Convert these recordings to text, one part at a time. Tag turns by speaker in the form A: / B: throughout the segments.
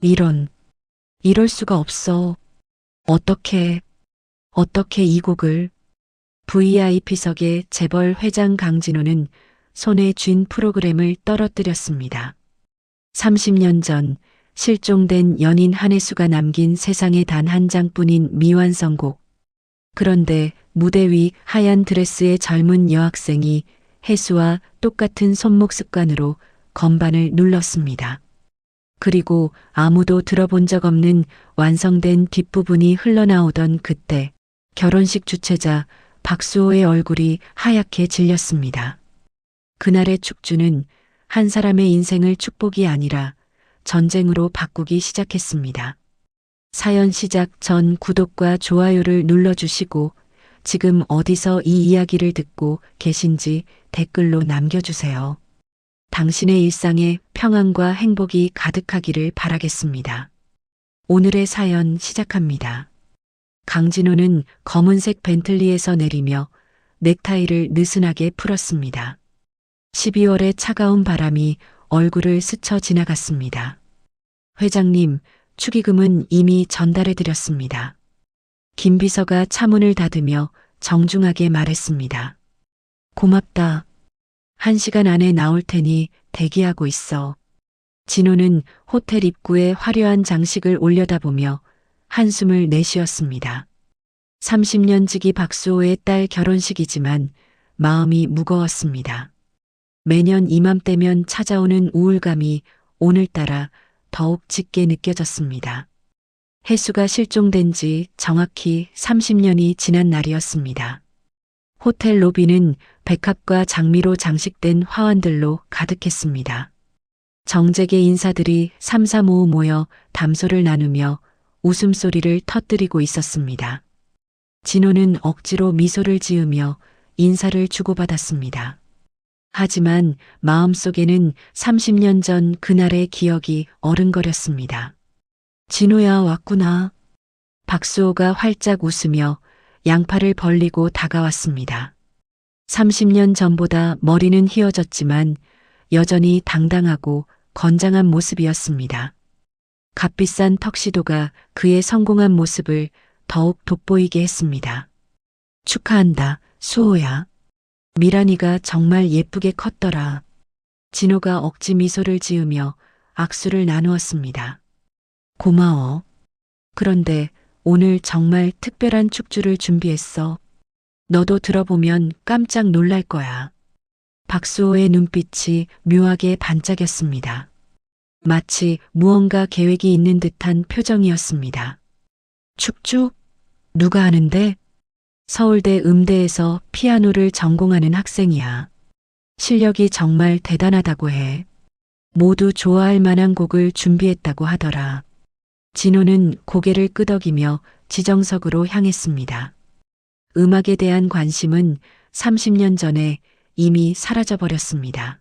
A: 이런, 이럴 수가 없어. 어떻게 이 곡을. VIP석의 재벌 회장 강진호는 손에 쥔 프로그램을 떨어뜨렸습니다. 30년 전 실종된 연인 한혜수가 남긴 세상에 단 한 장뿐인 미완성곡. 그런데 무대 위 하얀 드레스의 젊은 여학생이 혜수와 똑같은 손목 습관으로 건반을 눌렀습니다. 그리고 아무도 들어본 적 없는 완성된 뒷부분이 흘러나오던 그때 결혼식 주최자 박수호의 얼굴이 하얗게 질렸습니다. 그날의 축주는 한 사람의 인생을 축복이 아니라 전쟁으로 바꾸기 시작했습니다. 사연 시작 전 구독과 좋아요를 눌러주시고 지금 어디서 이 이야기를 듣고 계신지 댓글로 남겨주세요. 당신의 일상에 평안과 행복이 가득하기를 바라겠습니다. 오늘의 사연 시작합니다. 강진호는 검은색 벤틀리에서 내리며 넥타이를 느슨하게 풀었습니다. 12월의 차가운 바람이 얼굴을 스쳐 지나갔습니다. 회장님, 축의금은 이미 전달해드렸습니다. 김 비서가 차문을 닫으며 정중하게 말했습니다. 고맙다. 1시간 안에 나올 테니 대기하고 있어. 진호는 호텔 입구에 화려한 장식을 올려다보며 한숨을 내쉬었습니다. 30년 지기 박수호의 딸 결혼식이지만 마음이 무거웠습니다. 매년 이맘때면 찾아오는 우울감이 오늘따라 더욱 짙게 느껴졌습니다. 혜수가 실종된 지 정확히 30년이 지난 날이었습니다. 호텔 로비는 백합과 장미로 장식된 화환들로 가득했습니다. 정재계 인사들이 삼삼오오 모여 담소를 나누며 웃음소리를 터뜨리고 있었습니다. 진호는 억지로 미소를 지으며 인사를 주고받았습니다. 하지만 마음속에는 30년 전 그날의 기억이 어른거렸습니다. 진호야, 왔구나. 박수호가 활짝 웃으며 양팔을 벌리고 다가왔습니다. 30년 전보다 머리는 휘어졌지만 여전히 당당하고 건장한 모습이었습니다. 값비싼 턱시도가 그의 성공한 모습을 더욱 돋보이게 했습니다. 축하한다, 수호야. 미란이가 정말 예쁘게 컸더라. 진호가 억지 미소를 지으며 악수를 나누었습니다. 고마워. 그런데 오늘 정말 특별한 축주를 준비했어. 너도 들어보면 깜짝 놀랄 거야. 박수호의 눈빛이 묘하게 반짝였습니다. 마치 무언가 계획이 있는 듯한 표정이었습니다. 축주? 누가 하는데? 서울대 음대에서 피아노를 전공하는 학생이야. 실력이 정말 대단하다고 해. 모두 좋아할 만한 곡을 준비했다고 하더라. 진호는 고개를 끄덕이며 지정석으로 향했습니다. 음악에 대한 관심은 30년 전에 이미 사라져버렸습니다.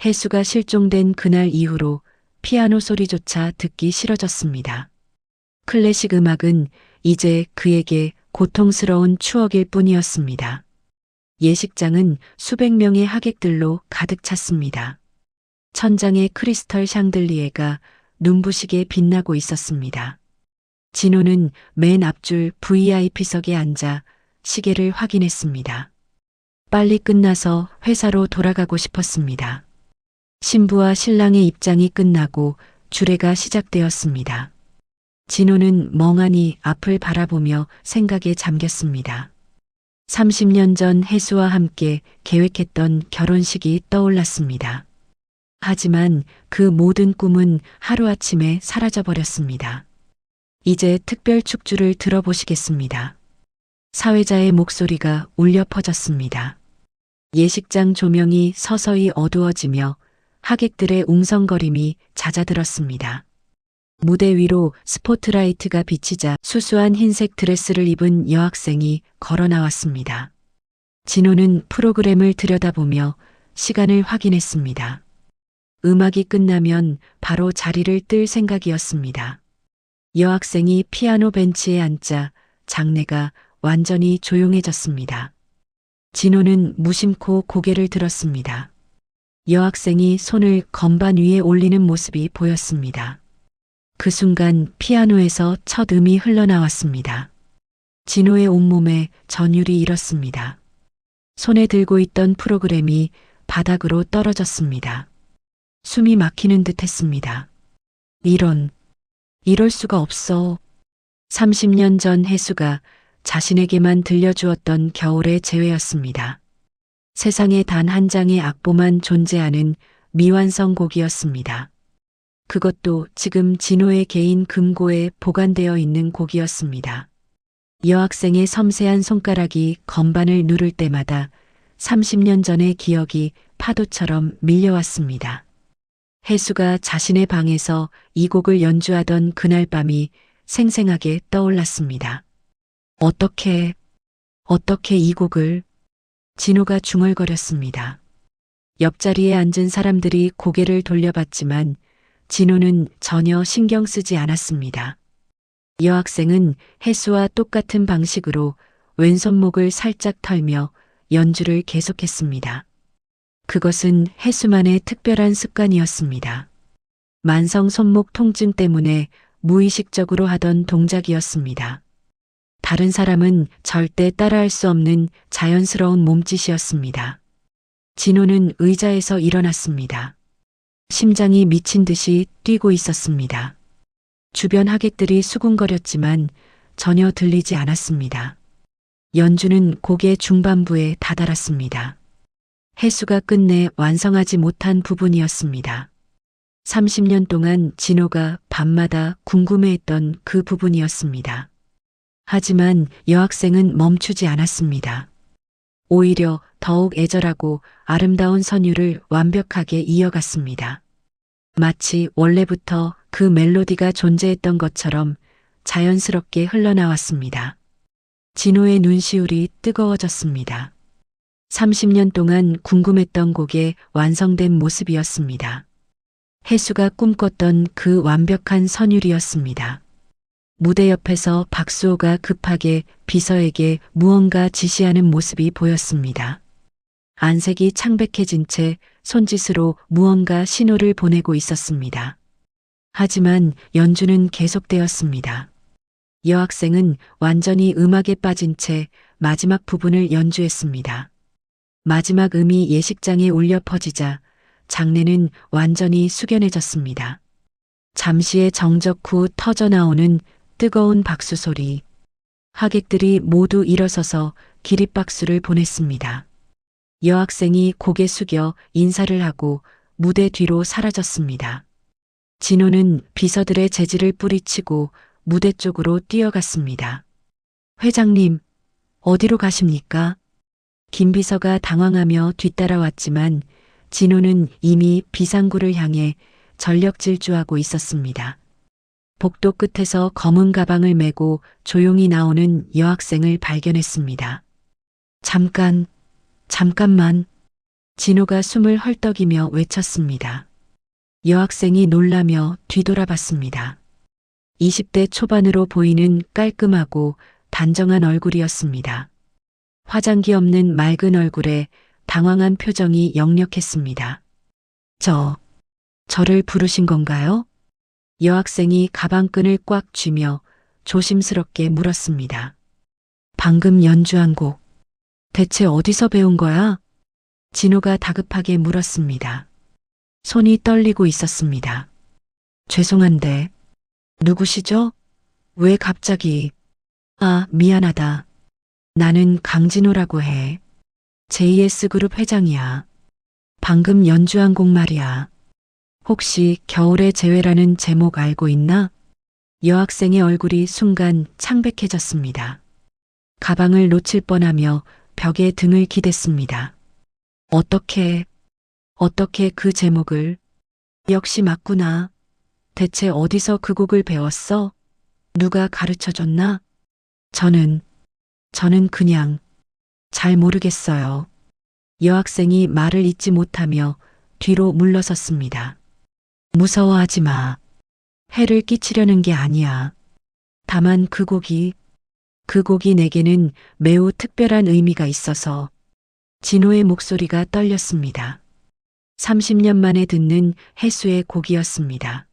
A: 혜수가 실종된 그날 이후로 피아노 소리조차 듣기 싫어졌습니다. 클래식 음악은 이제 그에게 고통스러운 추억일 뿐이었습니다. 예식장은 수백 명의 하객들로 가득 찼습니다. 천장에 크리스털 샹들리에가 눈부시게 빛나고 있었습니다. 진호는 맨 앞줄 VIP석에 앉아 시계를 확인했습니다. 빨리 끝나서 회사로 돌아가고 싶었습니다. 신부와 신랑의 입장이 끝나고 주례가 시작되었습니다. 진호는 멍하니 앞을 바라보며 생각에 잠겼습니다. 30년 전 혜수와 함께 계획했던 결혼식이 떠올랐습니다. 하지만 그 모든 꿈은 하루아침에 사라져버렸습니다. 이제 특별 축주를 들어보시겠습니다. 사회자의 목소리가 울려 퍼졌습니다. 예식장 조명이 서서히 어두워지며 하객들의 웅성거림이 잦아들었습니다. 무대 위로 스포트라이트가 비치자 수수한 흰색 드레스를 입은 여학생이 걸어 나왔습니다. 진호는 프로그램을 들여다보며 시간을 확인했습니다. 음악이 끝나면 바로 자리를 뜰 생각이었습니다. 여학생이 피아노 벤치에 앉자 장내가 완전히 조용해졌습니다. 진호는 무심코 고개를 들었습니다. 여학생이 손을 건반 위에 올리는 모습이 보였습니다. 그 순간 피아노에서 첫 음이 흘러나왔습니다. 진호의 온몸에 전율이 일었습니다. 손에 들고 있던 프로그램이 바닥으로 떨어졌습니다. 숨이 막히는 듯 했습니다. 이럴 수가 없어. 30년 전 혜수가 자신에게만 들려주었던 겨울의 재회였습니다. 세상에 단 한 장의 악보만 존재하는 미완성 곡이었습니다. 그것도 지금 진호의 개인 금고에 보관되어 있는 곡이었습니다. 여학생의 섬세한 손가락이 건반을 누를 때마다 30년 전의 기억이 파도처럼 밀려왔습니다. 혜수가 자신의 방에서 이 곡을 연주하던 그날 밤이 생생하게 떠올랐습니다. 어떻게 이 곡을? 진호가 중얼거렸습니다. 옆자리에 앉은 사람들이 고개를 돌려봤지만 진호는 전혀 신경 쓰지 않았습니다. 여학생은 혜수와 똑같은 방식으로 왼손목을 살짝 털며 연주를 계속했습니다. 그것은 혜수만의 특별한 습관이었습니다. 만성 손목 통증 때문에 무의식적으로 하던 동작이었습니다. 다른 사람은 절대 따라할 수 없는 자연스러운 몸짓이었습니다. 진호는 의자에서 일어났습니다. 심장이 미친 듯이 뛰고 있었습니다. 주변 하객들이 수군거렸지만 전혀 들리지 않았습니다. 연주는 곡의 중반부에 다다랐습니다. 혜수가 끝내 완성하지 못한 부분이었습니다. 30년 동안 진호가 밤마다 궁금해했던 그 부분이었습니다. 하지만 여학생은 멈추지 않았습니다. 오히려 더욱 애절하고 아름다운 선율을 완벽하게 이어갔습니다. 마치 원래부터 그 멜로디가 존재했던 것처럼 자연스럽게 흘러나왔습니다. 진호의 눈시울이 뜨거워졌습니다. 30년 동안 궁금했던 곡의 완성된 모습이었습니다. 혜수가 꿈꿨던 그 완벽한 선율이었습니다. 무대 옆에서 박수호가 급하게 비서에게 무언가 지시하는 모습이 보였습니다. 안색이 창백해진 채 손짓으로 무언가 신호를 보내고 있었습니다. 하지만 연주는 계속되었습니다. 여학생은 완전히 음악에 빠진 채 마지막 부분을 연주했습니다. 마지막 음이 예식장에 울려 퍼지자 장내는 완전히 숙연해졌습니다. 잠시의 정적 후 터져나오는 뜨거운 박수 소리. 하객들이 모두 일어서서 기립박수를 보냈습니다. 여학생이 고개 숙여 인사를 하고 무대 뒤로 사라졌습니다. 진호는 비서들의 재질을 뿌리치고 무대 쪽으로 뛰어갔습니다. 회장님, 어디로 가십니까? 김 비서가 당황하며 뒤따라왔지만 진호는 이미 비상구를 향해 전력 질주하고 있었습니다. 복도 끝에서 검은 가방을 메고 조용히 나오는 여학생을 발견했습니다. 잠깐만. 진호가 숨을 헐떡이며 외쳤습니다. 여학생이 놀라며 뒤돌아봤습니다. 20대 초반으로 보이는 깔끔하고 단정한 얼굴이었습니다. 화장기 없는 맑은 얼굴에 당황한 표정이 역력했습니다. 저를 부르신 건가요? 여학생이 가방끈을 꽉 쥐며 조심스럽게 물었습니다. 방금 연주한 곡, 대체 어디서 배운 거야? 진호가 다급하게 물었습니다. 손이 떨리고 있었습니다. 죄송한데, 누구시죠? 왜 갑자기? 미안하다. 나는 강진호라고 해. JS그룹 회장이야. 방금 연주한 곡 말이야. 혹시 겨울의 재회라는 제목 알고 있나? 여학생의 얼굴이 순간 창백해졌습니다. 가방을 놓칠 뻔하며 벽에 등을 기댔습니다. 어떻게 그 제목을? 역시 맞구나. 대체 어디서 그 곡을 배웠어? 누가 가르쳐줬나? 저는 그냥 잘 모르겠어요. 여학생이 말을 잇지 못하며 뒤로 물러섰습니다. 무서워하지 마. 해를 끼치려는 게 아니야. 다만 그 곡이 내게는 매우 특별한 의미가 있어서. 진호의 목소리가 떨렸습니다. 30년 만에 듣는 혜수의 곡이었습니다.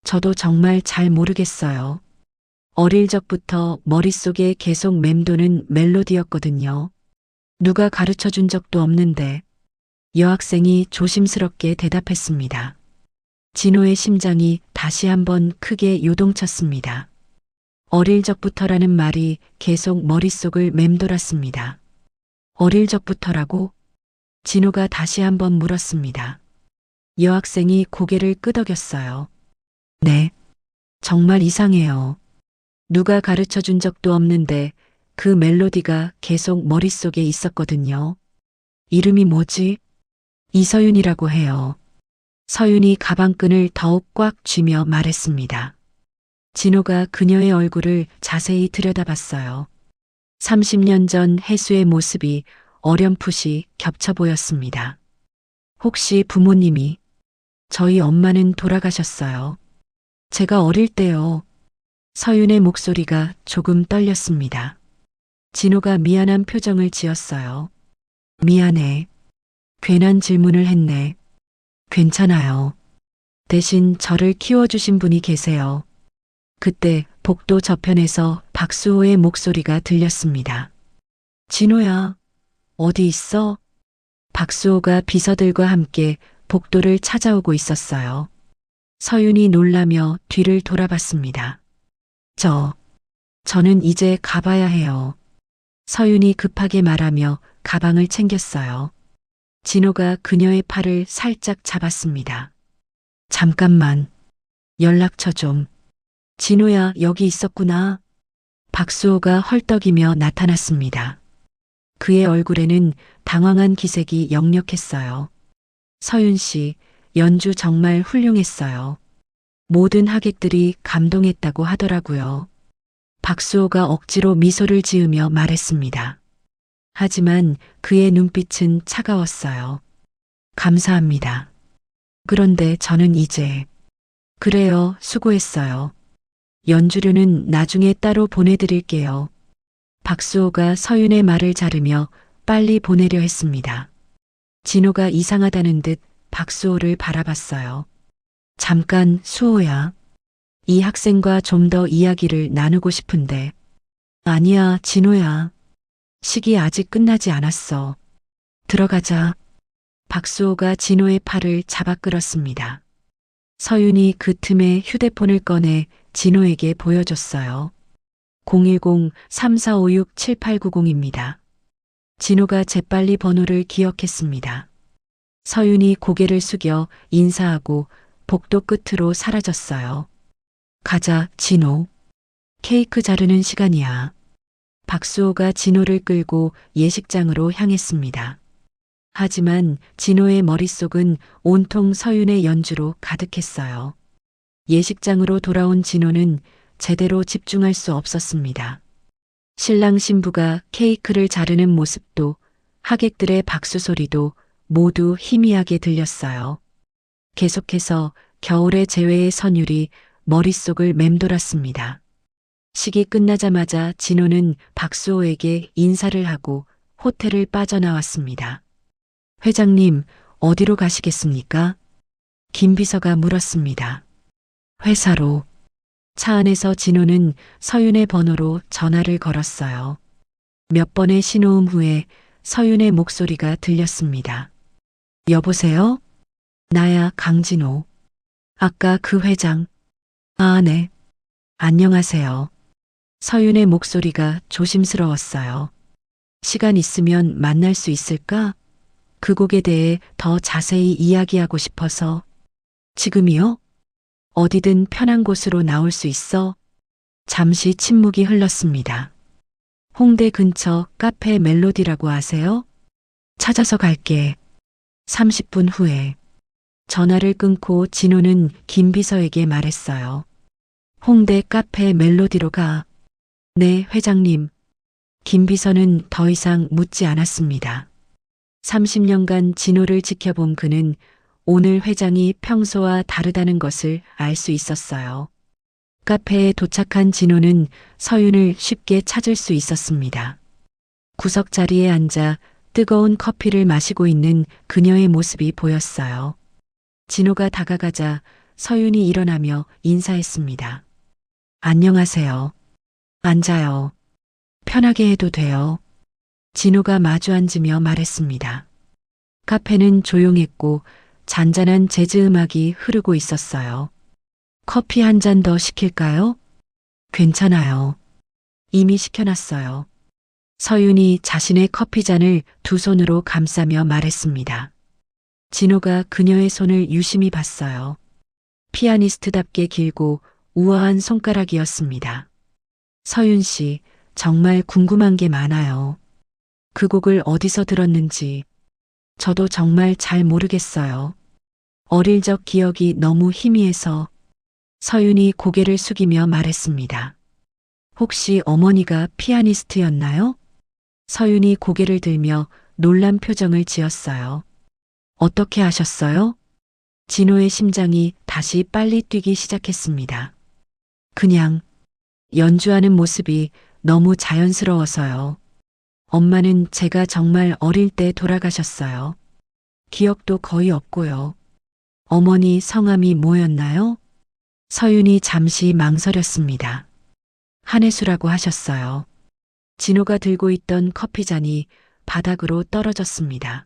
A: 저도 정말 잘 모르겠어요. 어릴 적부터 머릿속에 계속 맴도는 멜로디였거든요. 누가 가르쳐 준 적도 없는데 여학생이 조심스럽게 대답했습니다. 진호의 심장이 다시 한번 크게 요동쳤습니다. 어릴 적부터라는 말이 계속 머릿속을 맴돌았습니다. 어릴 적부터라고? 진호가 다시 한번 물었습니다. 여학생이 고개를 끄덕였어요. 네, 정말 이상해요. 누가 가르쳐 준 적도 없는데 그 멜로디가 계속 머릿속에 있었거든요. 이름이 뭐지? 이서윤이라고 해요. 서윤이 가방끈을 더욱 꽉 쥐며 말했습니다. 진호가 그녀의 얼굴을 자세히 들여다봤어요. 30년 전 혜수의 모습이 어렴풋이 겹쳐 보였습니다. 혹시 부모님이? 저희 엄마는 돌아가셨어요. 제가 어릴 때요. 서윤의 목소리가 조금 떨렸습니다. 진호가 미안한 표정을 지었어요. 미안해. 괜한 질문을 했네. 괜찮아요. 대신 저를 키워주신 분이 계세요. 그때 복도 저편에서 박수호의 목소리가 들렸습니다. 진호야, 어디 있어? 박수호가 비서들과 함께 복도를 찾아오고 있었어요. 서윤이 놀라며 뒤를 돌아봤습니다. 저는 이제 가봐야 해요. 서윤이 급하게 말하며 가방을 챙겼어요. 진호가 그녀의 팔을 살짝 잡았습니다. 잠깐만. 연락처 좀. 진호야, 여기 있었구나. 박수호가 헐떡이며 나타났습니다. 그의 얼굴에는 당황한 기색이 역력했어요. 서윤 씨, 연주 정말 훌륭했어요. 모든 하객들이 감동했다고 하더라고요. 박수호가 억지로 미소를 지으며 말했습니다. 하지만 그의 눈빛은 차가웠어요. 감사합니다. 그런데 저는 이제. 그래요, 수고했어요. 연주료는 나중에 따로 보내드릴게요. 박수호가 서윤의 말을 자르며 빨리 보내려 했습니다. 진호가 이상하다는 듯 박수호를 바라봤어요. 잠깐, 수호야. 이 학생과 좀 더 이야기를 나누고 싶은데. 아니야, 진호야. 식이 아직 끝나지 않았어. 들어가자. 박수호가 진호의 팔을 잡아 끌었습니다. 서윤이 그 틈에 휴대폰을 꺼내 진호에게 보여줬어요. 010-3456-7890입니다. 진호가 재빨리 번호를 기억했습니다. 서윤이 고개를 숙여 인사하고 복도 끝으로 사라졌어요. 가자, 진호. 케이크 자르는 시간이야. 박수호가 진호를 끌고 예식장으로 향했습니다. 하지만 진호의 머릿속은 온통 서윤의 연주로 가득했어요. 예식장으로 돌아온 진호는 제대로 집중할 수 없었습니다. 신랑 신부가 케이크를 자르는 모습도 하객들의 박수 소리도 모두 희미하게 들렸어요. 계속해서 겨울의 재회의 선율이 머릿속을 맴돌았습니다. 식이 끝나자마자 진호는 박수호에게 인사를 하고 호텔을 빠져나왔습니다. 회장님, 어디로 가시겠습니까? 김 비서가 물었습니다. 회사로. 차 안에서 진호는 서윤의 번호로 전화를 걸었어요. 몇 번의 신호음 후에 서윤의 목소리가 들렸습니다. 여보세요? 나야, 강진호. 아까 그 회장. 아, 네. 안녕하세요. 서윤의 목소리가 조심스러웠어요. 시간 있으면 만날 수 있을까? 그 곡에 대해 더 자세히 이야기하고 싶어서. 지금이요? 어디든 편한 곳으로 나올 수 있어? 잠시 침묵이 흘렀습니다. 홍대 근처 카페 멜로디라고 아세요? 찾아서 갈게. 30분 후에. 전화를 끊고 진호는 김 비서에게 말했어요. 홍대 카페 멜로디로 가. 네, 회장님. 김 비서는 더 이상 묻지 않았습니다. 30년간 진호를 지켜본 그는 오늘 회장이 평소와 다르다는 것을 알 수 있었어요. 카페에 도착한 진호는 서윤을 쉽게 찾을 수 있었습니다. 구석 자리에 앉아 뜨거운 커피를 마시고 있는 그녀의 모습이 보였어요. 진호가 다가가자 서윤이 일어나며 인사했습니다. 안녕하세요. 앉아요. 편하게 해도 돼요. 진호가 마주 앉으며 말했습니다. 카페는 조용했고 잔잔한 재즈 음악이 흐르고 있었어요. 커피 한 잔 더 시킬까요? 괜찮아요. 이미 시켜놨어요. 서윤이 자신의 커피잔을 두 손으로 감싸며 말했습니다. 진호가 그녀의 손을 유심히 봤어요. 피아니스트답게 길고 우아한 손가락이었습니다. 서윤 씨, 정말 궁금한 게 많아요. 그 곡을 어디서 들었는지 저도 정말 잘 모르겠어요. 어릴 적 기억이 너무 희미해서. 서윤이 고개를 숙이며 말했습니다. 혹시 어머니가 피아니스트였나요? 서윤이 고개를 들며 놀란 표정을 지었어요. 어떻게 아셨어요? 진호의 심장이 다시 빨리 뛰기 시작했습니다. 그냥 연주하는 모습이 너무 자연스러워서요. 엄마는 제가 정말 어릴 때 돌아가셨어요. 기억도 거의 없고요. 어머니 성함이 뭐였나요? 서윤이 잠시 망설였습니다. 한혜수라고 하셨어요. 진호가 들고 있던 커피잔이 바닥으로 떨어졌습니다.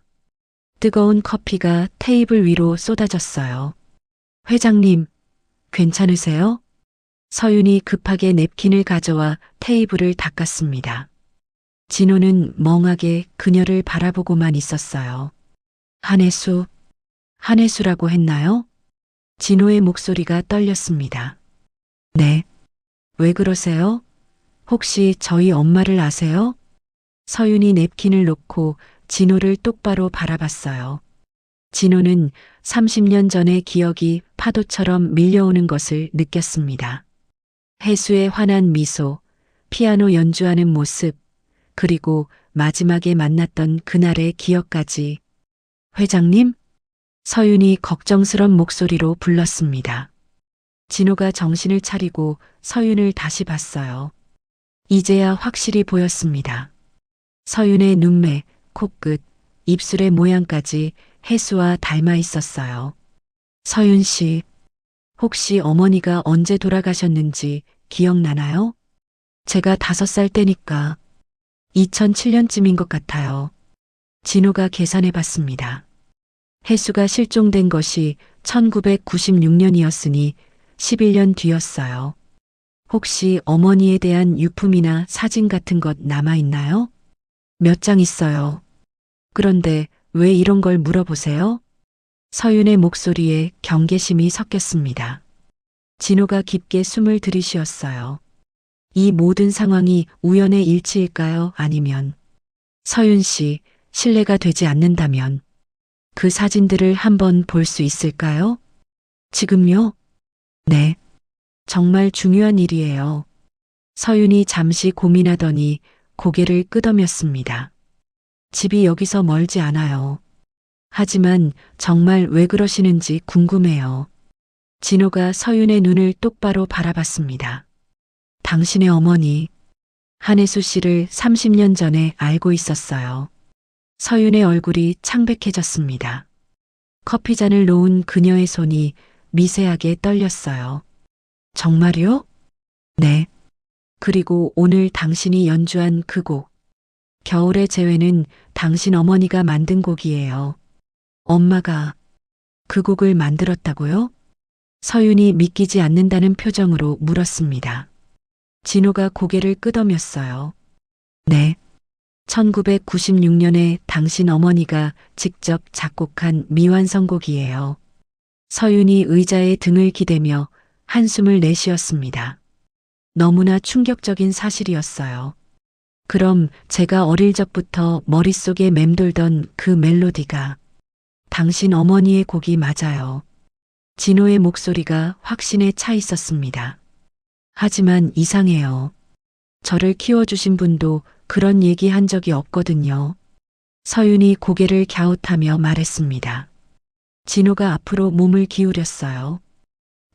A: 뜨거운 커피가 테이블 위로 쏟아졌어요. 회장님, 괜찮으세요? 서윤이 급하게 냅킨을 가져와 테이블을 닦았습니다. 진호는 멍하게 그녀를 바라보고만 있었어요. 한혜수, 한혜수라고 했나요? 진호의 목소리가 떨렸습니다. 네. 왜 그러세요? 혹시 저희 엄마를 아세요? 서윤이 냅킨을 놓고 진호를 똑바로 바라봤어요. 진호는 30년 전의 기억이 파도처럼 밀려오는 것을 느꼈습니다. 혜수의 환한 미소, 피아노 연주하는 모습, 그리고 마지막에 만났던 그날의 기억까지. 회장님? 서윤이 걱정스런 목소리로 불렀습니다. 진호가 정신을 차리고 서윤을 다시 봤어요. 이제야 확실히 보였습니다. 서윤의 눈매, 코끝, 입술의 모양까지 혜수와 닮아 있었어요. 서윤 씨, 혹시 어머니가 언제 돌아가셨는지 기억나나요? 제가 5살 때니까 2007년쯤인 것 같아요. 진호가 계산해 봤습니다. 혜수가 실종된 것이 1996년이었으니 11년 뒤였어요. 혹시 어머니에 대한 유품이나 사진 같은 것 남아있나요? 몇 장 있어요. 그런데 왜 이런 걸 물어보세요? 서윤의 목소리에 경계심이 섞였습니다. 진호가 깊게 숨을 들이쉬었어요. 이 모든 상황이 우연의 일치일까요? 아니면 서윤 씨, 신뢰가 되지 않는다면 그 사진들을 한번 볼 수 있을까요? 지금요? 네. 정말 중요한 일이에요. 서윤이 잠시 고민하더니 고개를 끄덕였습니다. 집이 여기서 멀지 않아요. 하지만 정말 왜 그러시는지 궁금해요. 진호가 서윤의 눈을 똑바로 바라봤습니다. 당신의 어머니, 한혜수 씨를 30년 전에 알고 있었어요. 서윤의 얼굴이 창백해졌습니다. 커피잔을 놓은 그녀의 손이 미세하게 떨렸어요. 정말요? 네. 그리고 오늘 당신이 연주한 그 곡. 겨울의 재회는 당신 어머니가 만든 곡이에요. 엄마가 그 곡을 만들었다고요? 서윤이 믿기지 않는다는 표정으로 물었습니다. 진호가 고개를 끄덕였어요. 네. 1996년에 당신 어머니가 직접 작곡한 미완성곡이에요. 서윤이 의자에 등을 기대며 한숨을 내쉬었습니다. 너무나 충격적인 사실이었어요. 그럼 제가 어릴 적부터 머릿속에 맴돌던 그 멜로디가 당신 어머니의 곡이 맞아요. 진호의 목소리가 확신에 차 있었습니다. 하지만 이상해요. 저를 키워주신 분도 그런 얘기 한 적이 없거든요. 서윤이 고개를 갸웃하며 말했습니다. 진호가 앞으로 몸을 기울였어요.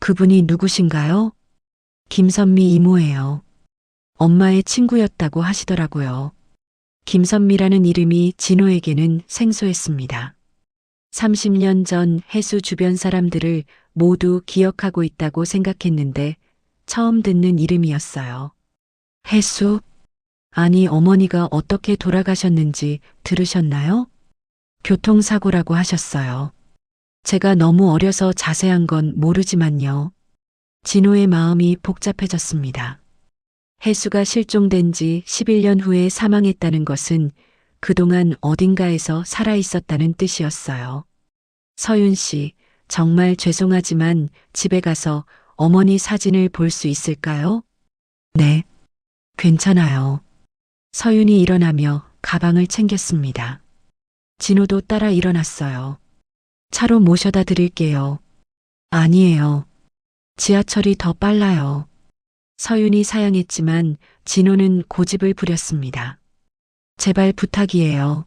A: 그분이 누구신가요? 김선미 이모예요. 엄마의 친구였다고 하시더라고요. 김선미라는 이름이 진호에게는 생소했습니다. 30년 전 혜수 주변 사람들을 모두 기억하고 있다고 생각했는데 처음 듣는 이름이었어요. 혜수? 아니, 어머니가 어떻게 돌아가셨는지 들으셨나요? 교통사고라고 하셨어요. 제가 너무 어려서 자세한 건 모르지만요. 진호의 마음이 복잡해졌습니다. 혜수가 실종된 지 11년 후에 사망했다는 것은 그동안 어딘가에서 살아 있었다는 뜻이었어요. 서윤 씨, 정말 죄송하지만 집에 가서 어머니 사진을 볼 수 있을까요? 네, 괜찮아요. 서윤이 일어나며 가방을 챙겼습니다. 진호도 따라 일어났어요. 차로 모셔다 드릴게요. 아니에요. 지하철이 더 빨라요. 서윤이 사양했지만 진호는 고집을 부렸습니다. 제발 부탁이에요.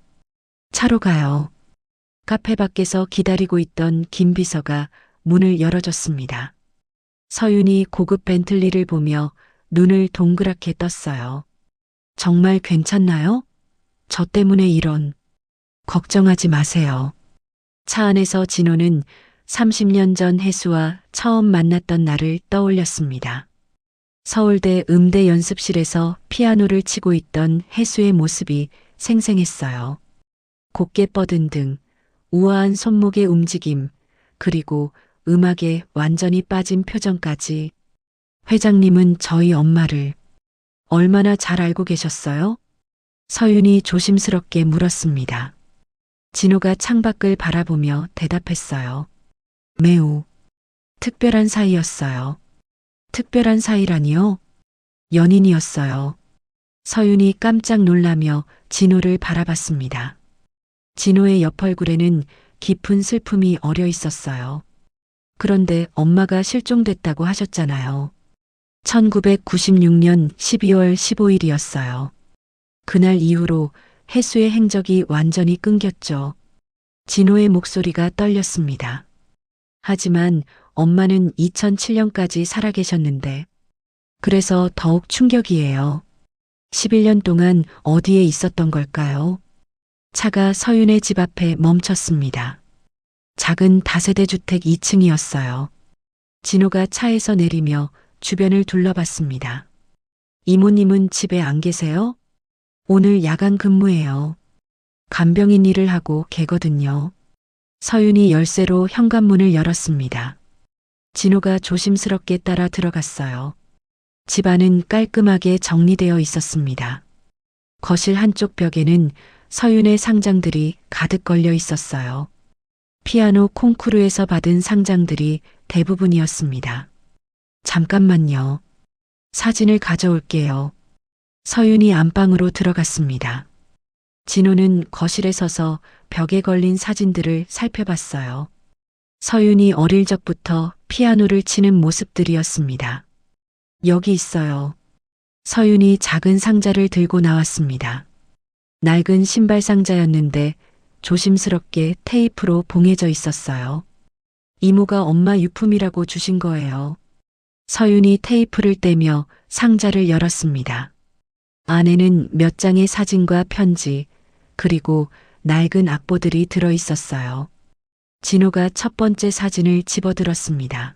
A: 차로 가요. 카페 밖에서 기다리고 있던 김 비서가 문을 열어줬습니다. 서윤이 고급 벤틀리를 보며 눈을 동그랗게 떴어요. 정말 괜찮나요? 저 때문에 이런. 걱정하지 마세요. 차 안에서 진호는 30년 전 혜수와 처음 만났던 날을 떠올렸습니다. 서울대 음대 연습실에서 피아노를 치고 있던 혜수의 모습이 생생했어요. 곧게 뻗은 등, 우아한 손목의 움직임, 그리고 음악에 완전히 빠진 표정까지. 회장님은 저희 엄마를 얼마나 잘 알고 계셨어요? 서윤이 조심스럽게 물었습니다. 진호가 창밖을 바라보며 대답했어요. 매우 특별한 사이였어요. 특별한 사이라니요? 연인이었어요. 서윤이 깜짝 놀라며 진호를 바라봤습니다. 진호의 옆 얼굴에는 깊은 슬픔이 어려 있었어요. 그런데 엄마가 실종됐다고 하셨잖아요. 1996년 12월 15일이었어요. 그날 이후로 혜수의 행적이 완전히 끊겼죠. 진호의 목소리가 떨렸습니다. 하지만 엄마는 2007년까지 살아계셨는데, 그래서 더욱 충격이에요. 11년 동안 어디에 있었던 걸까요? 차가 서윤의 집 앞에 멈췄습니다. 작은 다세대 주택 2층이었어요. 진호가 차에서 내리며 주변을 둘러봤습니다. 이모님은 집에 안 계세요? 오늘 야간 근무예요. 간병인 일을 하고 계거든요. 서윤이 열쇠로 현관문을 열었습니다. 진호가 조심스럽게 따라 들어갔어요. 집안은 깔끔하게 정리되어 있었습니다. 거실 한쪽 벽에는 서윤의 상장들이 가득 걸려 있었어요. 피아노 콩쿠르에서 받은 상장들이 대부분이었습니다. 잠깐만요. 사진을 가져올게요. 서윤이 안방으로 들어갔습니다. 진호는 거실에 서서 벽에 걸린 사진들을 살펴봤어요. 서윤이 어릴 적부터 피아노를 치는 모습들이었습니다. 여기 있어요. 서윤이 작은 상자를 들고 나왔습니다. 낡은 신발 상자였는데 조심스럽게 테이프로 봉해져 있었어요. 이모가 엄마 유품이라고 주신 거예요. 서윤이 테이프를 떼며 상자를 열었습니다. 안에는 몇 장의 사진과 편지, 그리고 낡은 악보들이 들어 있었어요. 진호가 첫 번째 사진을 집어들었습니다.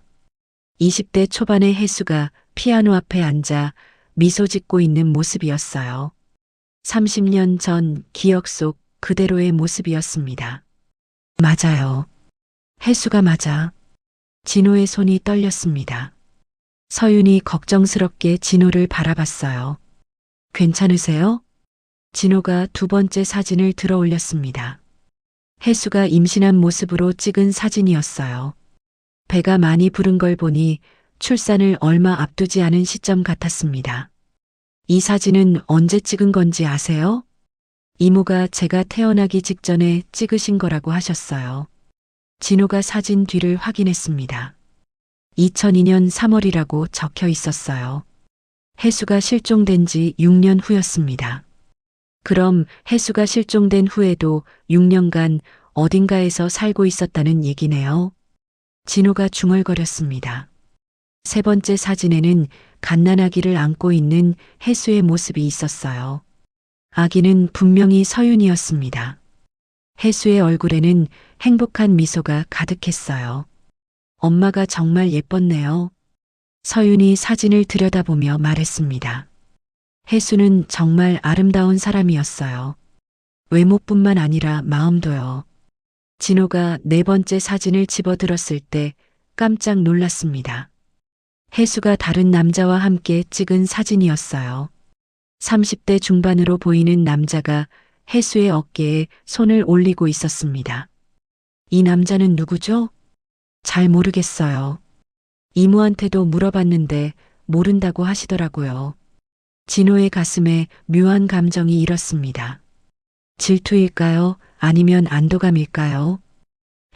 A: 20대 초반의 혜수가 피아노 앞에 앉아 미소 짓고 있는 모습이었어요. 30년 전 기억 속 그대로의 모습이었습니다. 맞아요. 혜수가 맞아. 진호의 손이 떨렸습니다. 서윤이 걱정스럽게 진호를 바라봤어요. 괜찮으세요? 진호가 두 번째 사진을 들어 올렸습니다. 혜수가 임신한 모습으로 찍은 사진이었어요. 배가 많이 부른 걸 보니 출산을 얼마 앞두지 않은 시점 같았습니다. 이 사진은 언제 찍은 건지 아세요? 이모가 제가 태어나기 직전에 찍으신 거라고 하셨어요. 진호가 사진 뒤를 확인했습니다. 2002년 3월이라고 적혀 있었어요. 혜수가 실종된 지 6년 후였습니다. 그럼 혜수가 실종된 후에도 6년간 어딘가에서 살고 있었다는 얘기네요. 진호가 중얼거렸습니다. 세 번째 사진에는 갓난아기를 안고 있는 혜수의 모습이 있었어요. 아기는 분명히 서윤이었습니다. 혜수의 얼굴에는 행복한 미소가 가득했어요. 엄마가 정말 예뻤네요. 서윤이 사진을 들여다보며 말했습니다. 혜수는 정말 아름다운 사람이었어요. 외모뿐만 아니라 마음도요. 진호가 네 번째 사진을 집어들었을 때 깜짝 놀랐습니다. 혜수가 다른 남자와 함께 찍은 사진이었어요. 30대 중반으로 보이는 남자가 혜수의 어깨에 손을 올리고 있었습니다. 이 남자는 누구죠? 잘 모르겠어요. 이모한테도 물어봤는데 모른다고 하시더라고요. 진호의 가슴에 묘한 감정이 일었습니다. 질투일까요? 아니면 안도감일까요?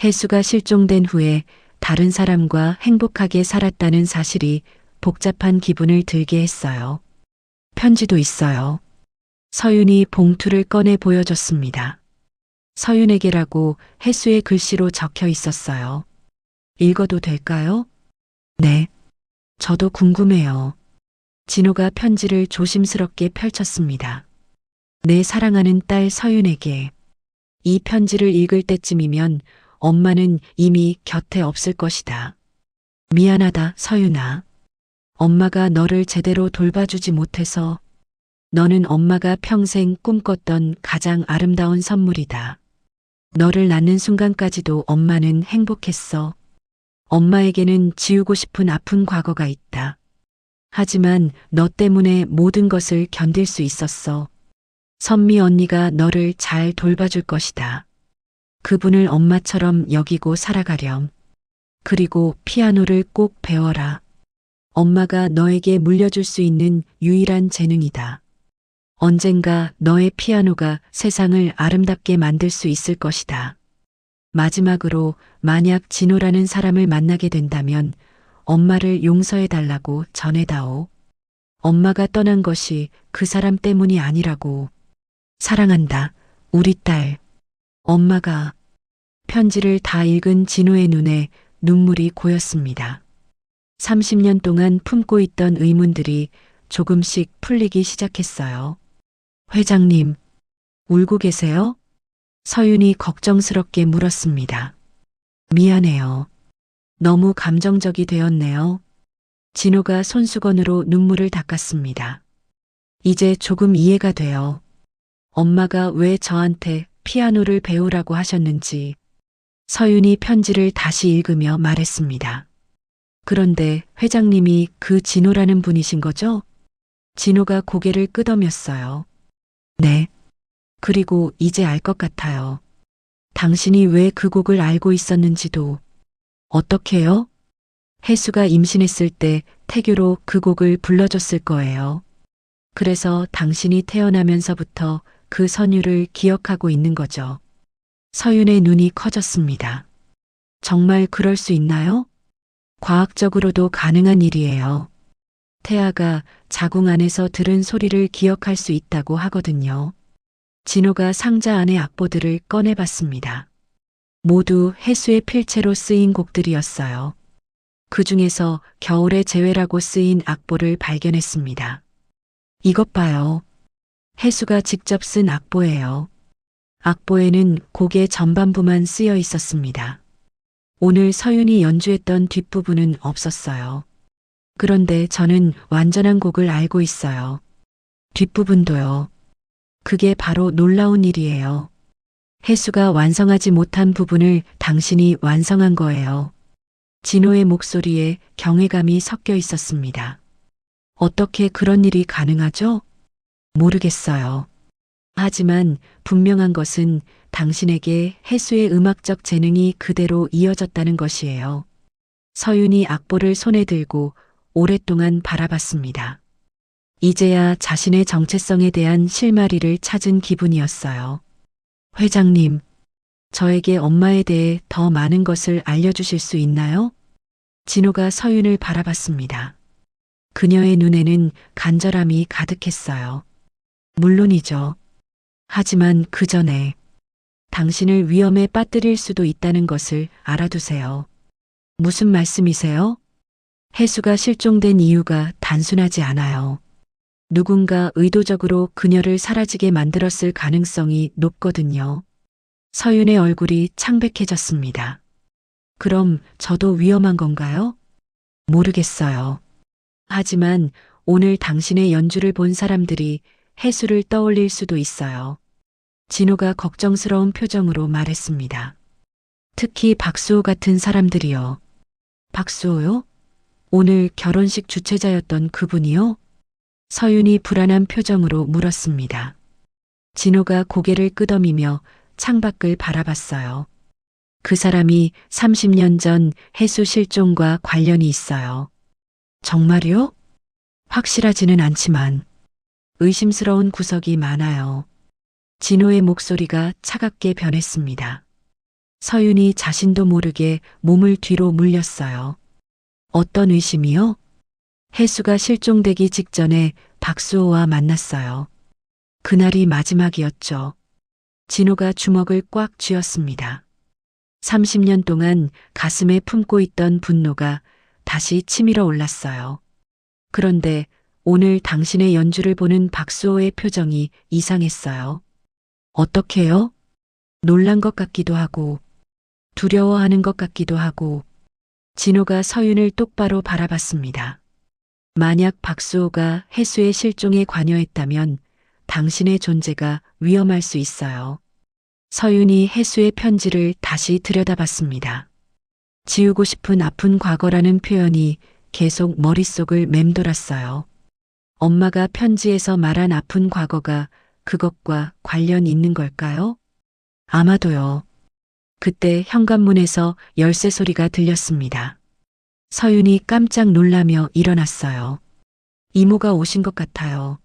A: 혜수가 실종된 후에 다른 사람과 행복하게 살았다는 사실이 복잡한 기분을 들게 했어요. 편지도 있어요. 서윤이 봉투를 꺼내 보여줬습니다. 서윤에게라고 혜수의 글씨로 적혀 있었어요. 읽어도 될까요? 네. 저도 궁금해요. 진호가 편지를 조심스럽게 펼쳤습니다. 내 사랑하는 딸 서윤에게. 이 편지를 읽을 때쯤이면 엄마는 이미 곁에 없을 것이다. 미안하다, 서윤아. 엄마가 너를 제대로 돌봐주지 못해서 너는 엄마가 평생 꿈꿨던 가장 아름다운 선물이다. 너를 낳는 순간까지도 엄마는 행복했어. 엄마에게는 지우고 싶은 아픈 과거가 있다. 하지만 너 때문에 모든 것을 견딜 수 있었어. 선미 언니가 너를 잘 돌봐줄 것이다. 그분을 엄마처럼 여기고 살아가렴. 그리고 피아노를 꼭 배워라. 엄마가 너에게 물려줄 수 있는 유일한 재능이다. 언젠가 너의 피아노가 세상을 아름답게 만들 수 있을 것이다. 마지막으로 만약 진호라는 사람을 만나게 된다면 엄마를 용서해달라고 전해다오. 엄마가 떠난 것이 그 사람 때문이 아니라고. 사랑한다, 우리 딸. 엄마가. 편지를 다 읽은 진호의 눈에 눈물이 고였습니다. 30년 동안 품고 있던 의문들이 조금씩 풀리기 시작했어요. 회장님, 울고 계세요? 서윤이 걱정스럽게 물었습니다. 미안해요. 너무 감정적이 되었네요. 진호가 손수건으로 눈물을 닦았습니다. 이제 조금 이해가 돼요. 엄마가 왜 저한테 피아노를 배우라고 하셨는지. 서윤이 편지를 다시 읽으며 말했습니다. 그런데 회장님이 그 진호라는 분이신 거죠? 진호가 고개를 끄덕였어요. 네. 그리고 이제 알 것 같아요. 당신이 왜 그 곡을 알고 있었는지도. 어떻게요? 혜수가 임신했을 때 태교로 그 곡을 불러줬을 거예요. 그래서 당신이 태어나면서부터 그 선율을 기억하고 있는 거죠. 서윤의 눈이 커졌습니다. 정말 그럴 수 있나요? 과학적으로도 가능한 일이에요. 태아가 자궁 안에서 들은 소리를 기억할 수 있다고 하거든요. 진호가 상자 안의 악보들을 꺼내봤습니다. 모두 혜수의 필체로 쓰인 곡들이었어요. 그 중에서 겨울의 재회라고 쓰인 악보를 발견했습니다. 이것 봐요. 혜수가 직접 쓴 악보예요. 악보에는 곡의 전반부만 쓰여 있었습니다. 오늘 서윤이 연주했던 뒷부분은 없었어요. 그런데 저는 완전한 곡을 알고 있어요. 뒷부분도요. 그게 바로 놀라운 일이에요. 혜수가 완성하지 못한 부분을 당신이 완성한 거예요. 진호의 목소리에 경외감이 섞여 있었습니다. 어떻게 그런 일이 가능하죠? 모르겠어요. 하지만 분명한 것은 당신에게 혜수의 음악적 재능이 그대로 이어졌다는 것이에요. 서윤이 악보를 손에 들고 오랫동안 바라봤습니다. 이제야 자신의 정체성에 대한 실마리를 찾은 기분이었어요. 회장님, 저에게 엄마에 대해 더 많은 것을 알려주실 수 있나요? 진호가 서윤을 바라봤습니다. 그녀의 눈에는 간절함이 가득했어요. 물론이죠. 하지만 그 전에 당신을 위험에 빠뜨릴 수도 있다는 것을 알아두세요. 무슨 말씀이세요? 혜수가 실종된 이유가 단순하지 않아요. 누군가 의도적으로 그녀를 사라지게 만들었을 가능성이 높거든요. 서윤의 얼굴이 창백해졌습니다. 그럼 저도 위험한 건가요? 모르겠어요. 하지만 오늘 당신의 연주를 본 사람들이 해수를 떠올릴 수도 있어요. 진호가 걱정스러운 표정으로 말했습니다. 특히 박수호 같은 사람들이요. 박수호요? 오늘 결혼식 주최자였던 그분이요? 서윤이 불안한 표정으로 물었습니다. 진호가 고개를 끄덕이며 창밖을 바라봤어요. 그 사람이 30년 전 해수 실종과 관련이 있어요. 정말요? 확실하지는 않지만 의심스러운 구석이 많아요. 진호의 목소리가 차갑게 변했습니다. 서윤이 자신도 모르게 몸을 뒤로 물렸어요. 어떤 의심이요? 해수가 실종되기 직전에 박수호와 만났어요. 그날이 마지막이었죠. 진호가 주먹을 꽉 쥐었습니다. 30년 동안 가슴에 품고 있던 분노가 다시 치밀어 올랐어요. 그런데 오늘 당신의 연주를 보는 박수호의 표정이 이상했어요. 어떻게요? 놀란 것 같기도 하고, 두려워하는 것 같기도 하고, 진호가 서윤을 똑바로 바라봤습니다. 만약 박수호가 해수의 실종에 관여했다면 당신의 존재가 위험할 수 있어요. 서윤이 해수의 편지를 다시 들여다봤습니다. 지우고 싶은 아픈 과거라는 표현이 계속 머릿속을 맴돌았어요. 엄마가 편지에서 말한 아픈 과거가 그것과 관련 있는 걸까요? 아마도요. 그때 현관문에서 열쇠 소리가 들렸습니다. 서윤이 깜짝 놀라며 일어났어요. 이모가 오신 것 같아요.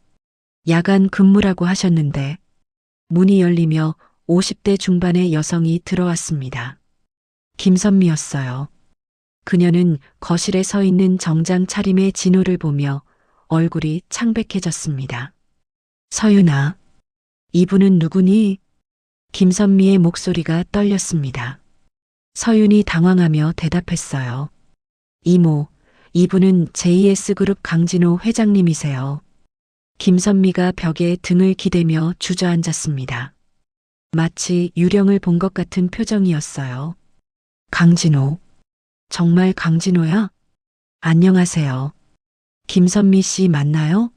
A: 야간 근무라고 하셨는데 문이 열리며 50대 중반의 여성이 들어왔습니다. 김선미였어요. 그녀는 거실에 서 있는 정장 차림의 진호를 보며 얼굴이 창백해졌습니다. 서윤아, 이분은 누구니? 김선미의 목소리가 떨렸습니다. 서윤이 당황하며 대답했어요. 이모, 이분은 JS그룹 강진호 회장님이세요. 김선미가 벽에 등을 기대며 주저앉았습니다. 마치 유령을 본 것 같은 표정이었어요. 강진호. 정말 강진호야? 안녕하세요. 김선미 씨 맞나요?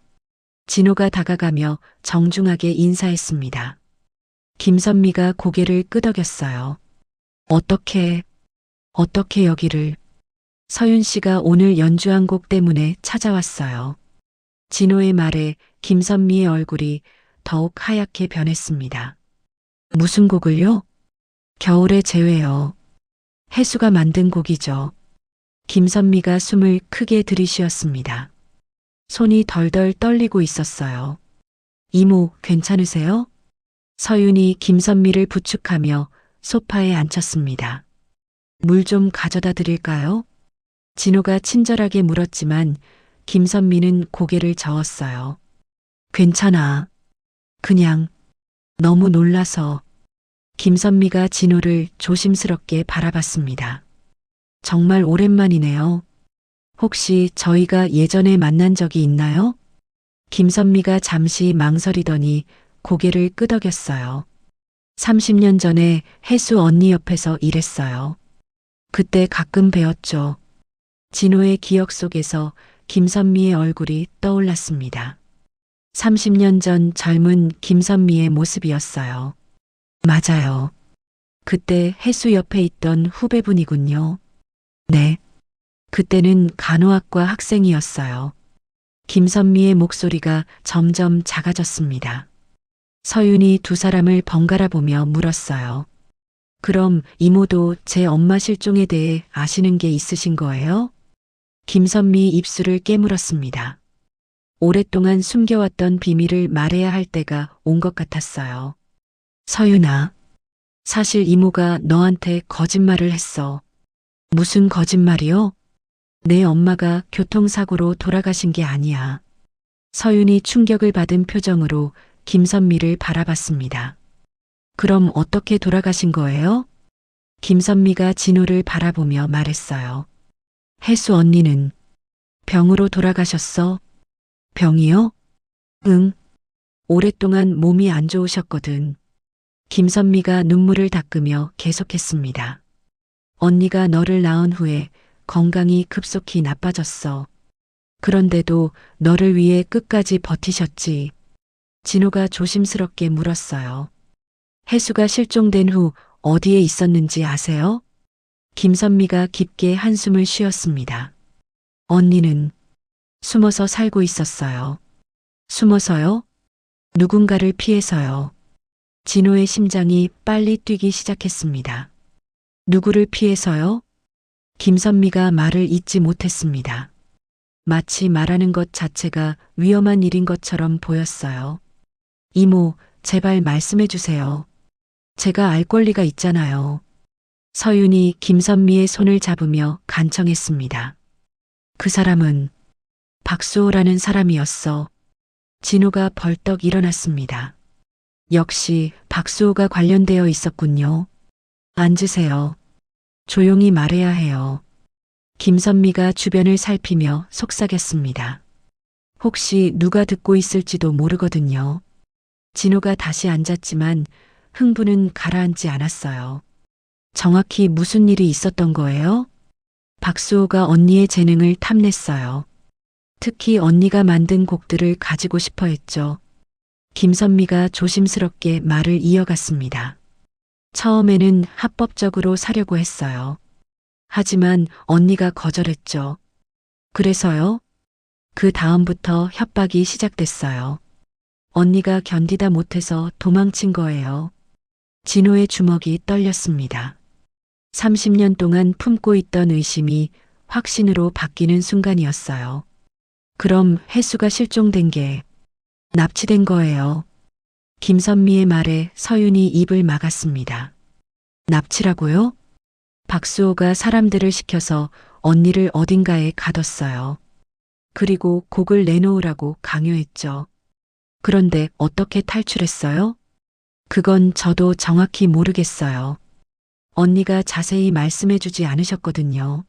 A: 진호가 다가가며 정중하게 인사했습니다. 김선미가 고개를 끄덕였어요. 어떻게 여기를? 서윤 씨가 오늘 연주한 곡 때문에 찾아왔어요. 진호의 말에 김선미의 얼굴이 더욱 하얗게 변했습니다. 무슨 곡을요? 겨울의 재회요. 해수가 만든 곡이죠. 김선미가 숨을 크게 들이쉬었습니다. 손이 덜덜 떨리고 있었어요. 이모, 괜찮으세요? 서윤이 김선미를 부축하며 소파에 앉혔습니다. 물 좀 가져다 드릴까요? 진호가 친절하게 물었지만 김선미는 고개를 저었어요. 괜찮아. 그냥 너무 놀라서. 김선미가 진호를 조심스럽게 바라봤습니다. 정말 오랜만이네요. 혹시 저희가 예전에 만난 적이 있나요? 김선미가 잠시 망설이더니 고개를 끄덕였어요. 30년 전에 해수 언니 옆에서 일했어요. 그때 가끔 뵈었죠. 진호의 기억 속에서 김선미의 얼굴이 떠올랐습니다. 30년 전 젊은 김선미의 모습이었어요. 맞아요. 그때 해수 옆에 있던 후배분이군요. 네. 그때는 간호학과 학생이었어요. 김선미의 목소리가 점점 작아졌습니다. 서윤이 두 사람을 번갈아 보며 물었어요. 그럼 이모도 제 엄마 실종에 대해 아시는 게 있으신 거예요? 김선미 입술을 깨물었습니다. 오랫동안 숨겨왔던 비밀을 말해야 할 때가 온 것 같았어요. 서윤아, 사실 이모가 너한테 거짓말을 했어. 무슨 거짓말이요? 내 엄마가 교통사고로 돌아가신 게 아니야. 서윤이 충격을 받은 표정으로 김선미를 바라봤습니다. 그럼 어떻게 돌아가신 거예요? 김선미가 진호를 바라보며 말했어요. 해수 언니는 병으로 돌아가셨어. 병이요? 응. 오랫동안 몸이 안 좋으셨거든. 김선미가 눈물을 닦으며 계속했습니다. 언니가 너를 낳은 후에 건강이 급속히 나빠졌어. 그런데도 너를 위해 끝까지 버티셨지. 진호가 조심스럽게 물었어요. 혜수가 실종된 후 어디에 있었는지 아세요? 김선미가 깊게 한숨을 쉬었습니다. 언니는 숨어서 살고 있었어요. 숨어서요? 누군가를 피해서요. 진호의 심장이 빨리 뛰기 시작했습니다. 누구를 피해서요? 김선미가 말을 잇지 못했습니다. 마치 말하는 것 자체가 위험한 일인 것처럼 보였어요. 이모, 제발 말씀해 주세요. 제가 알 권리가 있잖아요. 서윤이 김선미의 손을 잡으며 간청했습니다. 그 사람은 박수호라는 사람이었어. 진호가 벌떡 일어났습니다. 역시 박수호가 관련되어 있었군요. 앉으세요. 조용히 말해야 해요. 김선미가 주변을 살피며 속삭였습니다. 혹시 누가 듣고 있을지도 모르거든요. 진호가 다시 앉았지만 흥분은 가라앉지 않았어요. 정확히 무슨 일이 있었던 거예요? 박수호가 언니의 재능을 탐냈어요. 특히 언니가 만든 곡들을 가지고 싶어 했죠. 김선미가 조심스럽게 말을 이어갔습니다. 처음에는 합법적으로 사려고 했어요. 하지만 언니가 거절했죠. 그래서요? 그 다음부터 협박이 시작됐어요. 언니가 견디다 못해서 도망친 거예요. 진호의 주먹이 떨렸습니다. 30년 동안 품고 있던 의심이 확신으로 바뀌는 순간이었어요. 그럼 혜수가 실종된 게 납치된 거예요. 김선미의 말에 서윤이 입을 막았습니다. 납치라고요? 박수호가 사람들을 시켜서 언니를 어딘가에 가뒀어요. 그리고 곡을 내놓으라고 강요했죠. 그런데 어떻게 탈출했어요? 그건 저도 정확히 모르겠어요. 언니가 자세히 말씀해주지 않으셨거든요.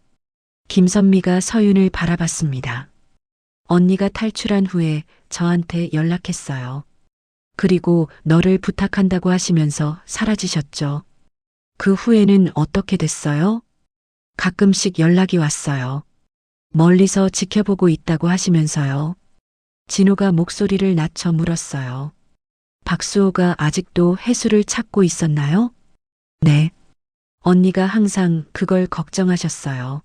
A: 김선미가 서윤을 바라봤습니다. 언니가 탈출한 후에 저한테 연락했어요. 그리고 너를 부탁한다고 하시면서 사라지셨죠. 그 후에는 어떻게 됐어요? 가끔씩 연락이 왔어요. 멀리서 지켜보고 있다고 하시면서요. 진호가 목소리를 낮춰 물었어요. 박수호가 아직도 혜수를 찾고 있었나요? 네. 언니가 항상 그걸 걱정하셨어요.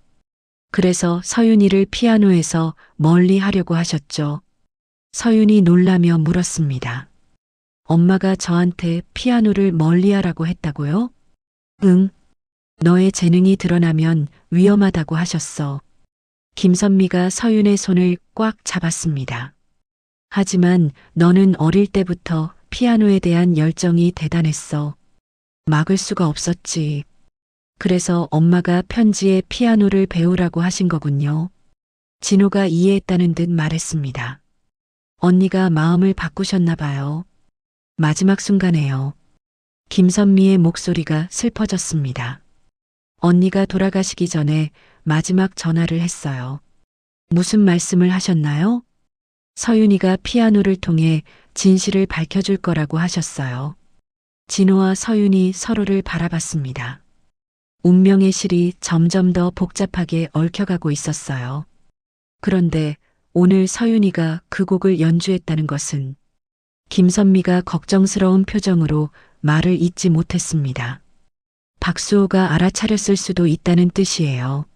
A: 그래서 서윤이를 피아노에서 멀리 하려고 하셨죠. 서윤이 놀라며 물었습니다. 엄마가 저한테 피아노를 멀리 하라고 했다고요? 응. 너의 재능이 드러나면 위험하다고 하셨어. 김선미가 서윤의 손을 꽉 잡았습니다. 하지만 너는 어릴 때부터 피아노에 대한 열정이 대단했어. 막을 수가 없었지. 그래서 엄마가 편지에 피아노를 배우라고 하신 거군요. 진호가 이해했다는 듯 말했습니다. 언니가 마음을 바꾸셨나 봐요. 마지막 순간에요. 김선미의 목소리가 슬퍼졌습니다. 언니가 돌아가시기 전에 마지막 전화를 했어요. 무슨 말씀을 하셨나요? 서윤이가 피아노를 통해 진실을 밝혀줄 거라고 하셨어요. 진호와 서윤이 서로를 바라봤습니다. 운명의 실이 점점 더 복잡하게 얽혀가고 있었어요. 그런데 오늘 서윤이가 그 곡을 연주했다는 것은 김선미가 걱정스러운 표정으로 말을 잇지 못했습니다. 박수호가 알아차렸을 수도 있다는 뜻이에요.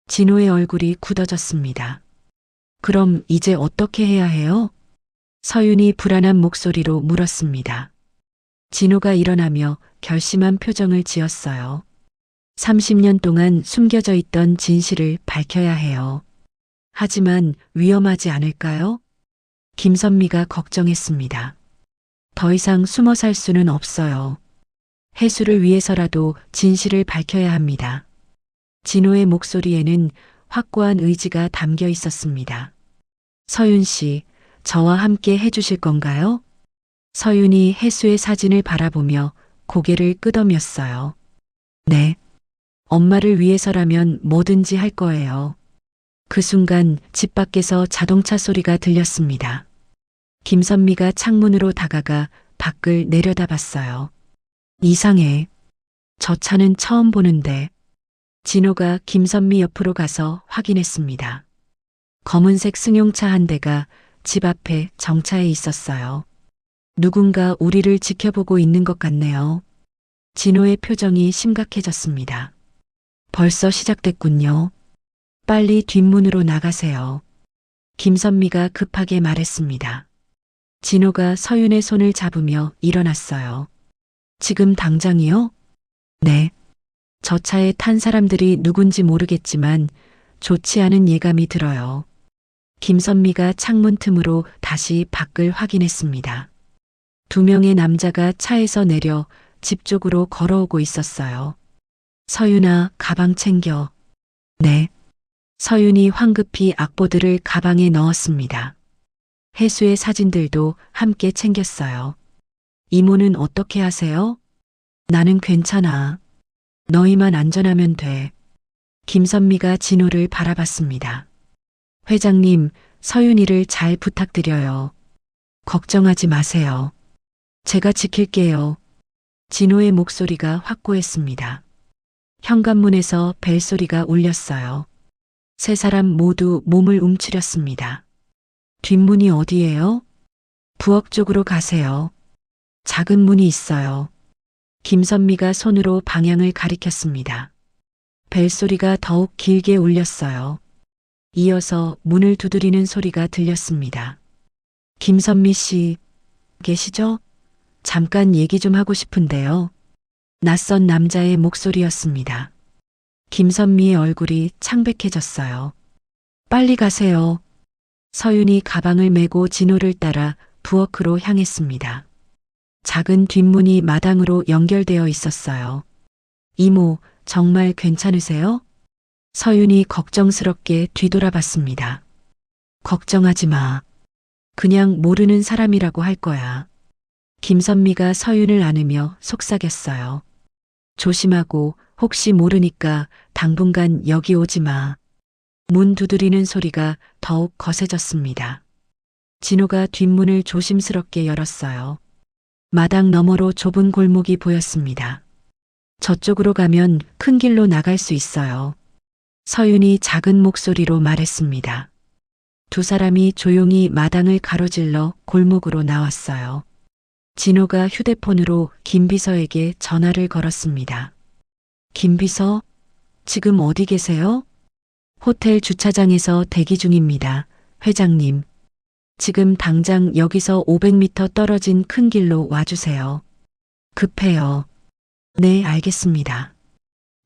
A: 진호의 얼굴이 굳어졌습니다. 그럼 이제 어떻게 해야 해요? 서윤이 불안한 목소리로 물었습니다. 진호가 일어나며 결심한 표정을 지었어요. 30년 동안 숨겨져 있던 진실을 밝혀야 해요. 하지만 위험하지 않을까요? 김선미가 걱정했습니다. 더 이상 숨어 살 수는 없어요. 혜수를 위해서라도 진실을 밝혀야 합니다. 진호의 목소리에는 확고한 의지가 담겨 있었습니다. 서윤 씨, 저와 함께 해주실 건가요? 서윤이 혜수의 사진을 바라보며 고개를 끄덕였어요. 네. 엄마를 위해서라면 뭐든지 할 거예요. 그 순간 집 밖에서 자동차 소리가 들렸습니다. 김선미가 창문으로 다가가 밖을 내려다봤어요. 이상해. 저 차는 처음 보는데. 진호가 김선미 옆으로 가서 확인했습니다. 검은색 승용차 한 대가 집 앞에 정차해 있었어요. 누군가 우리를 지켜보고 있는 것 같네요. 진호의 표정이 심각해졌습니다. 벌써 시작됐군요. 빨리 뒷문으로 나가세요. 김선미가 급하게 말했습니다. 진호가 서윤의 손을 잡으며 일어났어요. 지금 당장이요? 네. 저 차에 탄 사람들이 누군지 모르겠지만 좋지 않은 예감이 들어요. 김선미가 창문 틈으로 다시 밖을 확인했습니다. 2명의 남자가 차에서 내려 집 쪽으로 걸어오고 있었어요. 서윤아, 가방 챙겨. 네. 서윤이 황급히 악보들을 가방에 넣었습니다. 혜수의 사진들도 함께 챙겼어요. 이모는 어떻게 하세요? 나는 괜찮아. 너희만 안전하면 돼. 김선미가 진호를 바라봤습니다. 회장님, 서윤이를 잘 부탁드려요. 걱정하지 마세요. 제가 지킬게요. 진호의 목소리가 확고했습니다. 현관문에서 벨소리가 울렸어요. 세 사람 모두 몸을 움츠렸습니다. 뒷문이 어디예요? 부엌 쪽으로 가세요. 작은 문이 있어요. 김선미가 손으로 방향을 가리켰습니다. 벨소리가 더욱 길게 울렸어요. 이어서 문을 두드리는 소리가 들렸습니다. 김선미 씨, 계시죠? 잠깐 얘기 좀 하고 싶은데요. 낯선 남자의 목소리였습니다. 김선미의 얼굴이 창백해졌어요. 빨리 가세요. 서윤이 가방을 메고 진호를 따라 부엌으로 향했습니다. 작은 뒷문이 마당으로 연결되어 있었어요. 이모, 정말 괜찮으세요? 서윤이 걱정스럽게 뒤돌아봤습니다. 걱정하지 마. 그냥 모르는 사람이라고 할 거야. 김선미가 서윤을 안으며 속삭였어요. 조심하고 혹시 모르니까 당분간 여기 오지 마. 문 두드리는 소리가 더욱 거세졌습니다. 진호가 뒷문을 조심스럽게 열었어요. 마당 너머로 좁은 골목이 보였습니다. 저쪽으로 가면 큰 길로 나갈 수 있어요. 서윤이 작은 목소리로 말했습니다. 두 사람이 조용히 마당을 가로질러 골목으로 나왔어요. 진호가 휴대폰으로 김비서에게 전화를 걸었습니다. 김비서, 지금 어디 계세요? 호텔 주차장에서 대기 중입니다. 회장님. 지금 당장 여기서 500m 떨어진 큰 길로 와주세요. 급해요. 네, 알겠습니다.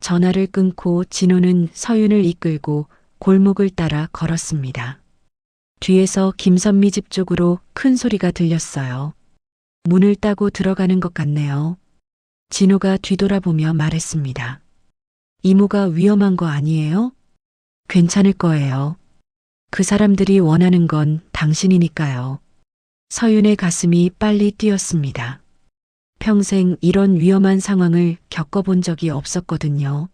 A: 전화를 끊고 진호는 서윤을 이끌고 골목을 따라 걸었습니다. 뒤에서 김선미 집 쪽으로 큰 소리가 들렸어요. 문을 따고 들어가는 것 같네요. 진호가 뒤돌아보며 말했습니다. 이모가 위험한 거 아니에요? 괜찮을 거예요. 그 사람들이 원하는 건 당신이니까요. 서윤의 가슴이 빨리 뛰었습니다. 평생 이런 위험한 상황을 겪어본 적이 없었거든요.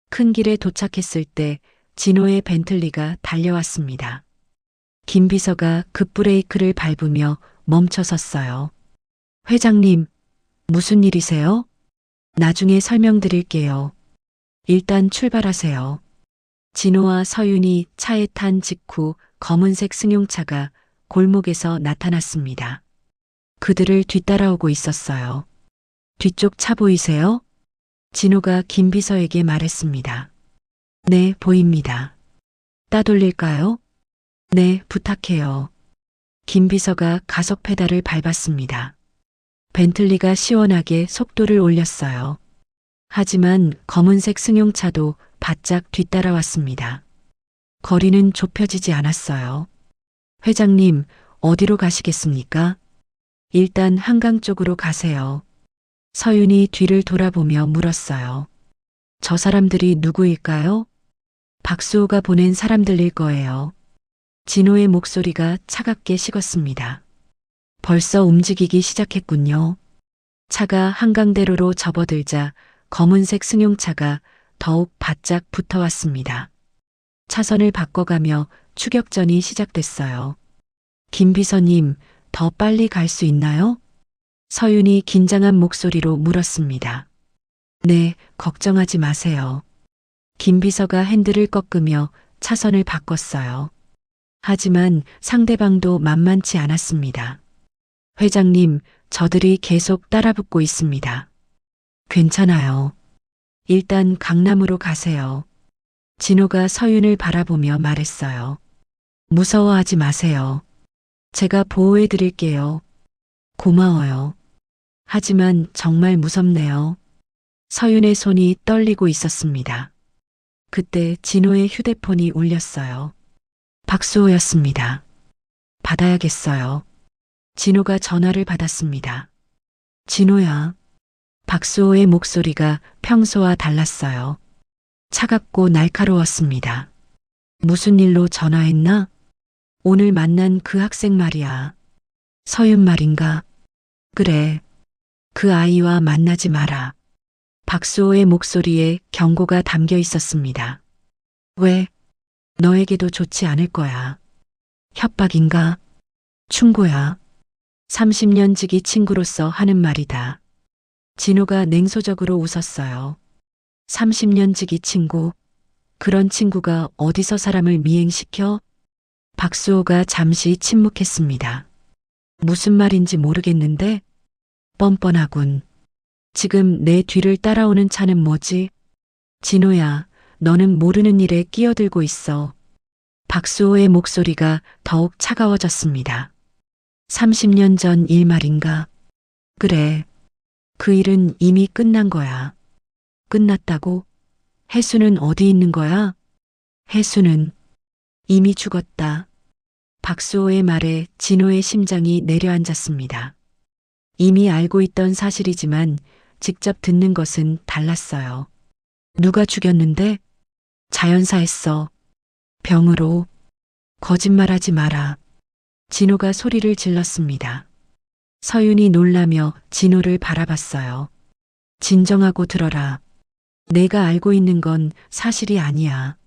A: 큰 길에 도착했을 때 진호의 벤틀리가 달려왔습니다. 김 비서가 급브레이크를 밟으며 멈춰 섰어요. 회장님, 무슨 일이세요? 나중에 설명드릴게요. 일단 출발하세요. 진호와 서윤이 차에 탄 직후 검은색 승용차가 골목에서 나타났습니다. 그들을 뒤따라오고 있었어요. 뒤쪽 차 보이세요? 진호가 김 비서에게 말했습니다. 네, 보입니다. 따돌릴까요? 네, 부탁해요. 김 비서가 가속 페달을 밟았습니다. 벤틀리가 시원하게 속도를 올렸어요. 하지만 검은색 승용차도 바짝 뒤따라왔습니다. 거리는 좁혀지지 않았어요. 회장님, 어디로 가시겠습니까? 일단 한강 쪽으로 가세요. 서윤이 뒤를 돌아보며 물었어요. 저 사람들이 누구일까요? 박수호가 보낸 사람들일 거예요. 진호의 목소리가 차갑게 식었습니다. 벌써 움직이기 시작했군요. 차가 한강대로로 접어들자 검은색 승용차가 더욱 바짝 붙어왔습니다. 차선을 바꿔가며 추격전이 시작됐어요. 김 비서님, 더 빨리 갈 수 있나요? 서윤이 긴장한 목소리로 물었습니다. 네, 걱정하지 마세요. 김 비서가 핸들을 꺾으며 차선을 바꿨어요. 하지만 상대방도 만만치 않았습니다. 회장님, 저들이 계속 따라붙고 있습니다. 괜찮아요. 일단 강남으로 가세요. 진호가 서윤을 바라보며 말했어요. 무서워하지 마세요. 제가 보호해 드릴게요. 고마워요. 하지만 정말 무섭네요. 서윤의 손이 떨리고 있었습니다. 그때 진호의 휴대폰이 울렸어요. 박수호였습니다. 받아야겠어요. 진호가 전화를 받았습니다. 진호야. 박수호의 목소리가 평소와 달랐어요. 차갑고 날카로웠습니다. 무슨 일로 전화했나? 오늘 만난 그 학생 말이야. 서윤 말인가? 그래. 그 아이와 만나지 마라. 박수호의 목소리에 경고가 담겨 있었습니다. 왜? 너에게도 좋지 않을 거야. 협박인가? 충고야. 30년 지기 친구로서 하는 말이다. 진호가 냉소적으로 웃었어요. 30년 지기 친구? 그런 친구가 어디서 사람을 미행시켜? 박수호가 잠시 침묵했습니다. 무슨 말인지 모르겠는데? 뻔뻔하군. 지금 내 뒤를 따라오는 차는 뭐지? 진호야, 너는 모르는 일에 끼어들고 있어. 박수호의 목소리가 더욱 차가워졌습니다. 30년 전 일 말인가? 그래. 그 일은 이미 끝난 거야. 끝났다고? 혜수는 어디 있는 거야? 혜수는 이미 죽었다. 박수호의 말에 진호의 심장이 내려앉았습니다. 이미 알고 있던 사실이지만 직접 듣는 것은 달랐어요. 누가 죽였는데? 자연사했어. 병으로. 거짓말하지 마라. 진호가 소리를 질렀습니다. 서윤이 놀라며 진호를 바라봤어요. 진정하고 들어라. 내가 알고 있는 건 사실이 아니야.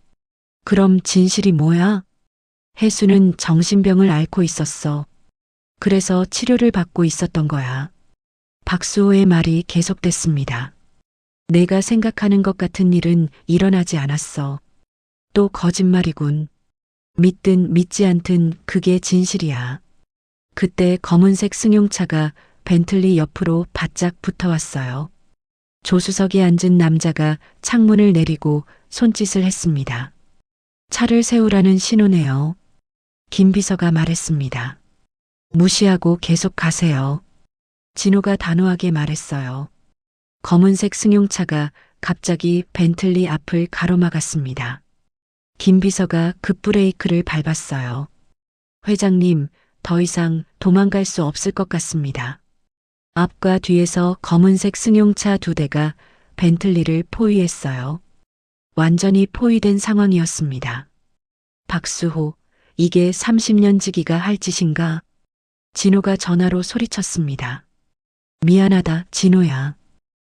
A: 그럼 진실이 뭐야? 혜수는 정신병을 앓고 있었어. 그래서 치료를 받고 있었던 거야. 박수호의 말이 계속됐습니다. 내가 생각하는 것 같은 일은 일어나지 않았어. 또 거짓말이군. 믿든 믿지 않든 그게 진실이야. 그때 검은색 승용차가 벤틀리 옆으로 바짝 붙어왔어요. 조수석에 앉은 남자가 창문을 내리고 손짓을 했습니다. 차를 세우라는 신호네요. 김 비서가 말했습니다. 무시하고 계속 가세요. 진호가 단호하게 말했어요. 검은색 승용차가 갑자기 벤틀리 앞을 가로막았습니다. 김 비서가 급브레이크를 밟았어요. 회장님, 더 이상 도망갈 수 없을 것 같습니다. 앞과 뒤에서 검은색 승용차 2대가 벤틀리를 포위했어요. 완전히 포위된 상황이었습니다. 박수호, 이게 30년 지기가 할 짓인가? 진호가 전화로 소리쳤습니다. 미안하다, 진호야.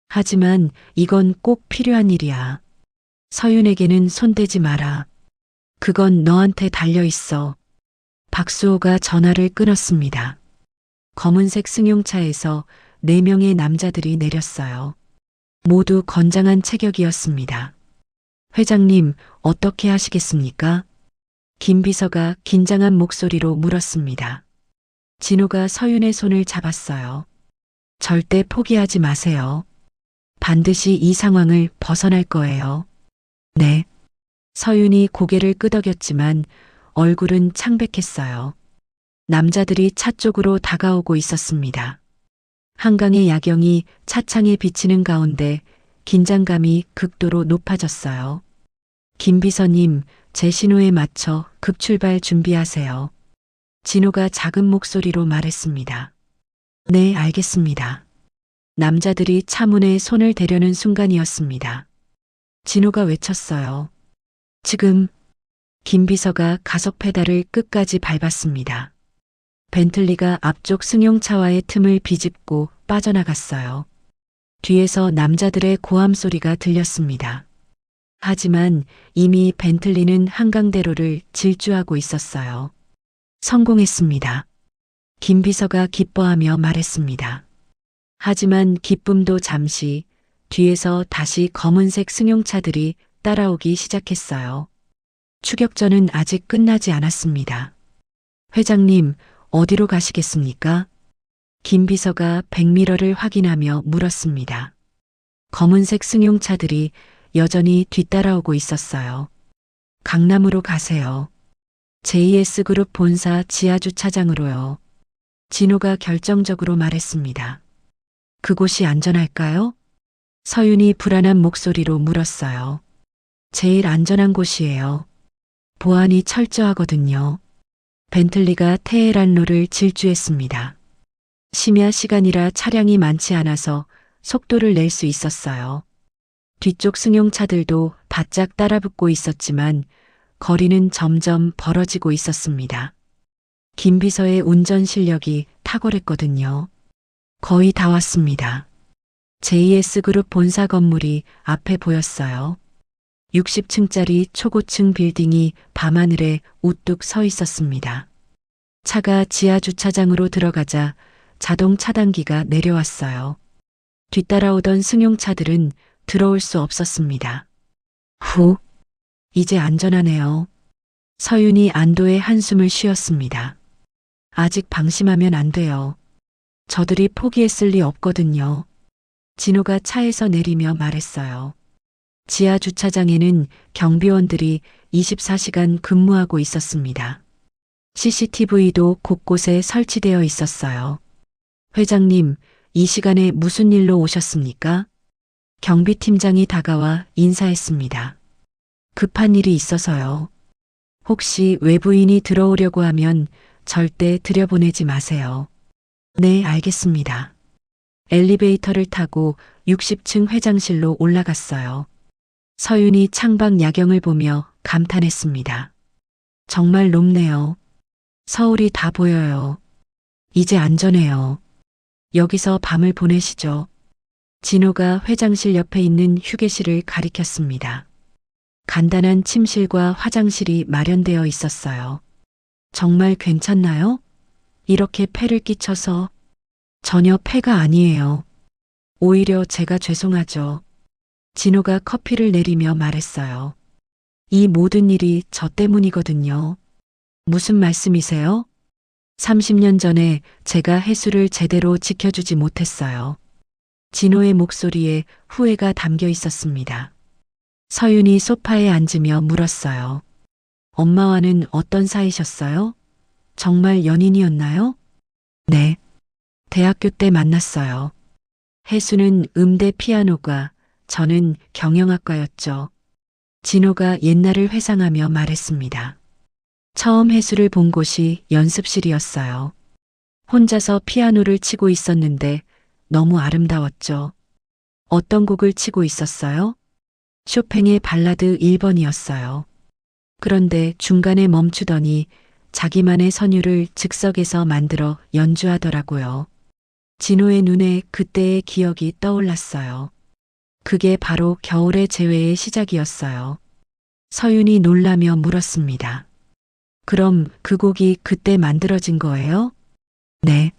A: 하지만 이건 꼭 필요한 일이야. 서윤에게는 손대지 마라. 그건 너한테 달려있어. 박수호가 전화를 끊었습니다. 검은색 승용차에서 4명의 남자들이 내렸어요. 모두 건장한 체격이었습니다. 회장님, 어떻게 하시겠습니까? 김 비서가 긴장한 목소리로 물었습니다. 진호가 서윤의 손을 잡았어요. 절대 포기하지 마세요. 반드시 이 상황을 벗어날 거예요. 네. 서윤이 고개를 끄덕였지만 얼굴은 창백했어요. 남자들이 차 쪽으로 다가오고 있었습니다. 한강의 야경이 차창에 비치는 가운데 긴장감이 극도로 높아졌어요. 김 비서님, 제 신호에 맞춰 급출발 준비하세요. 진호가 작은 목소리로 말했습니다. 네, 알겠습니다. 남자들이 차 문에 손을 대려는 순간이었습니다. 진호가 외쳤어요. 지금. 김 비서가 가속 페달을 끝까지 밟았습니다. 벤틀리가 앞쪽 승용차와의 틈을 비집고 빠져나갔어요. 뒤에서 남자들의 고함 소리가 들렸습니다. 하지만 이미 벤틀리는 한강대로를 질주하고 있었어요. 성공했습니다. 김 비서가 기뻐하며 말했습니다. 하지만 기쁨도 잠시, 뒤에서 다시 검은색 승용차들이 따라오기 시작했어요. 추격전은 아직 끝나지 않았습니다. 회장님, 어디로 가시겠습니까? 김 비서가 백미러를 확인하며 물었습니다. 검은색 승용차들이 여전히 뒤따라오고 있었어요. 강남으로 가세요. JS그룹 본사 지하주차장으로요. 진호가 결정적으로 말했습니다. 그곳이 안전할까요? 서윤이 불안한 목소리로 물었어요. 제일 안전한 곳이에요. 보안이 철저하거든요. 벤틀리가 테헤란로를 질주했습니다. 심야 시간이라 차량이 많지 않아서 속도를 낼 수 있었어요. 뒤쪽 승용차들도 바짝 따라붙고 있었지만 거리는 점점 벌어지고 있었습니다. 김 비서의 운전 실력이 탁월했거든요. 거의 다 왔습니다. JS그룹 본사 건물이 앞에 보였어요. 60층짜리 초고층 빌딩이 밤하늘에 우뚝 서 있었습니다. 차가 지하 주차장으로 들어가자 자동 차단기가 내려왔어요. 뒤따라오던 승용차들은 들어올 수 없었습니다. 후, 이제 안전하네요. 서윤이 안도의 한숨을 쉬었습니다. 아직 방심하면 안 돼요. 저들이 포기했을 리 없거든요. 진호가 차에서 내리며 말했어요. 지하 주차장에는 경비원들이 24시간 근무하고 있었습니다. CCTV도 곳곳에 설치되어 있었어요. 회장님, 이 시간에 무슨 일로 오셨습니까? 경비팀장이 다가와 인사했습니다. 급한 일이 있어서요. 혹시 외부인이 들어오려고 하면 절대 들여보내지 마세요. 네, 알겠습니다. 엘리베이터를 타고 60층 회장실로 올라갔어요. 서윤이 창밖 야경을 보며 감탄했습니다. 정말 높네요. 서울이 다 보여요. 이제 안전해요. 여기서 밤을 보내시죠. 진호가 회장실 옆에 있는 휴게실을 가리켰습니다. 간단한 침실과 화장실이 마련되어 있었어요. 정말 괜찮나요? 이렇게 폐를 끼쳐서. 전혀 폐가 아니에요. 오히려 제가 죄송하죠. 진호가 커피를 내리며 말했어요. 이 모든 일이 저 때문이거든요. 무슨 말씀이세요? 30년 전에 제가 혜수를 제대로 지켜주지 못했어요. 진호의 목소리에 후회가 담겨 있었습니다. 서윤이 소파에 앉으며 물었어요. 엄마와는 어떤 사이셨어요? 정말 연인이었나요? 네. 대학교 때 만났어요. 혜수는 음대 피아노과, 저는 경영학과였죠. 진호가 옛날을 회상하며 말했습니다. 처음 혜수를 본 곳이 연습실이었어요. 혼자서 피아노를 치고 있었는데 너무 아름다웠죠. 어떤 곡을 치고 있었어요? 쇼팽의 발라드 1번이었어요. 그런데 중간에 멈추더니 자기만의 선율을 즉석에서 만들어 연주하더라고요. 진호의 눈에 그때의 기억이 떠올랐어요. 그게 바로 겨울의 재회의 시작이었어요. 서윤이 놀라며 물었습니다. 그럼 그 곡이 그때 만들어진 거예요? 네.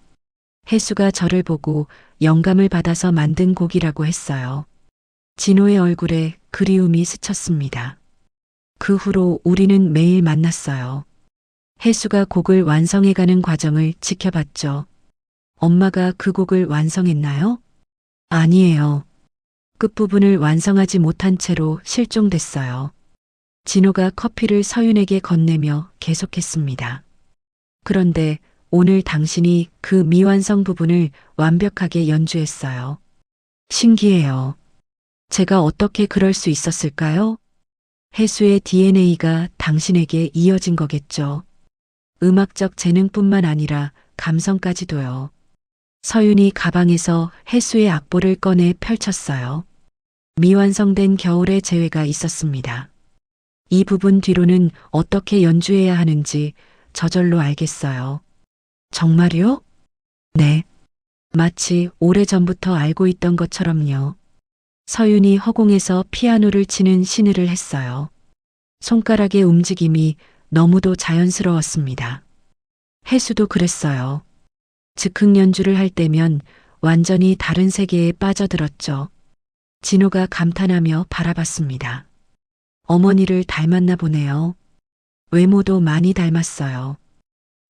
A: 혜수가 저를 보고 영감을 받아서 만든 곡이라고 했어요. 진호의 얼굴에 그리움이 스쳤습니다. 그 후로 우리는 매일 만났어요. 혜수가 곡을 완성해가는 과정을 지켜봤죠. 엄마가 그 곡을 완성했나요? 아니에요. 끝부분을 완성하지 못한 채로 실종됐어요. 진호가 커피를 서윤에게 건네며 계속했습니다. 그런데 오늘 당신이 그 미완성 부분을 완벽하게 연주했어요. 신기해요. 제가 어떻게 그럴 수 있었을까요? 혜수의 DNA가 당신에게 이어진 거겠죠. 음악적 재능뿐만 아니라 감성까지도요. 서윤이 가방에서 혜수의 악보를 꺼내 펼쳤어요. 미완성된 겨울의 재회가 있었습니다. 이 부분 뒤로는 어떻게 연주해야 하는지 저절로 알겠어요. 정말요? 네. 마치 오래전부터 알고 있던 것처럼요. 서윤이 허공에서 피아노를 치는 신으를 했어요. 손가락의 움직임이 너무도 자연스러웠습니다. 혜수도 그랬어요. 즉흥 연주를 할 때면 완전히 다른 세계에 빠져들었죠. 진호가 감탄하며 바라봤습니다. 어머니를 닮았나 보네요. 외모도 많이 닮았어요.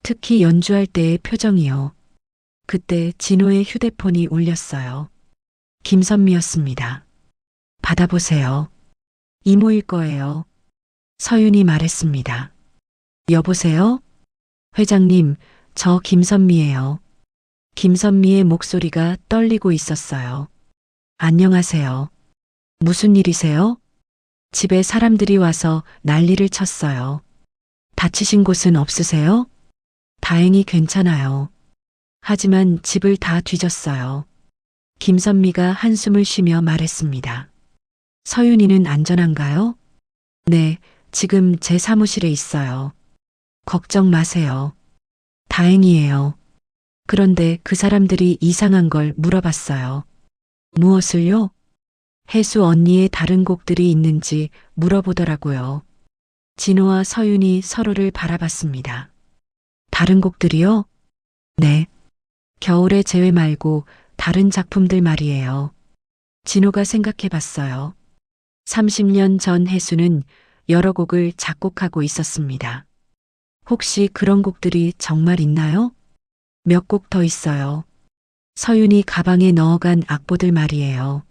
A: 특히 연주할 때의 표정이요. 그때 진호의 휴대폰이 울렸어요. 김선미였습니다. 받아보세요. 이모일 거예요. 서윤이 말했습니다. 여보세요? 회장님, 저 김선미예요. 김선미의 목소리가 떨리고 있었어요. 안녕하세요. 무슨 일이세요? 집에 사람들이 와서 난리를 쳤어요. 다치신 곳은 없으세요? 다행히 괜찮아요. 하지만 집을 다 뒤졌어요. 김선미가 한숨을 쉬며 말했습니다. 서윤이는 안전한가요? 네, 지금 제 사무실에 있어요. 걱정 마세요. 다행이에요. 그런데 그 사람들이 이상한 걸 물어봤어요. 무엇을요? 혜수 언니의 다른 곡들이 있는지 물어보더라고요. 진호와 서윤이 서로를 바라봤습니다. 다른 곡들이요? 네. 겨울의 재회 말고 다른 작품들 말이에요. 진호가 생각해 봤어요. 30년 전 혜수는 여러 곡을 작곡하고 있었습니다. 혹시 그런 곡들이 정말 있나요? 몇 곡 더 있어요. 서윤이 가방에 넣어간 악보들 말이에요.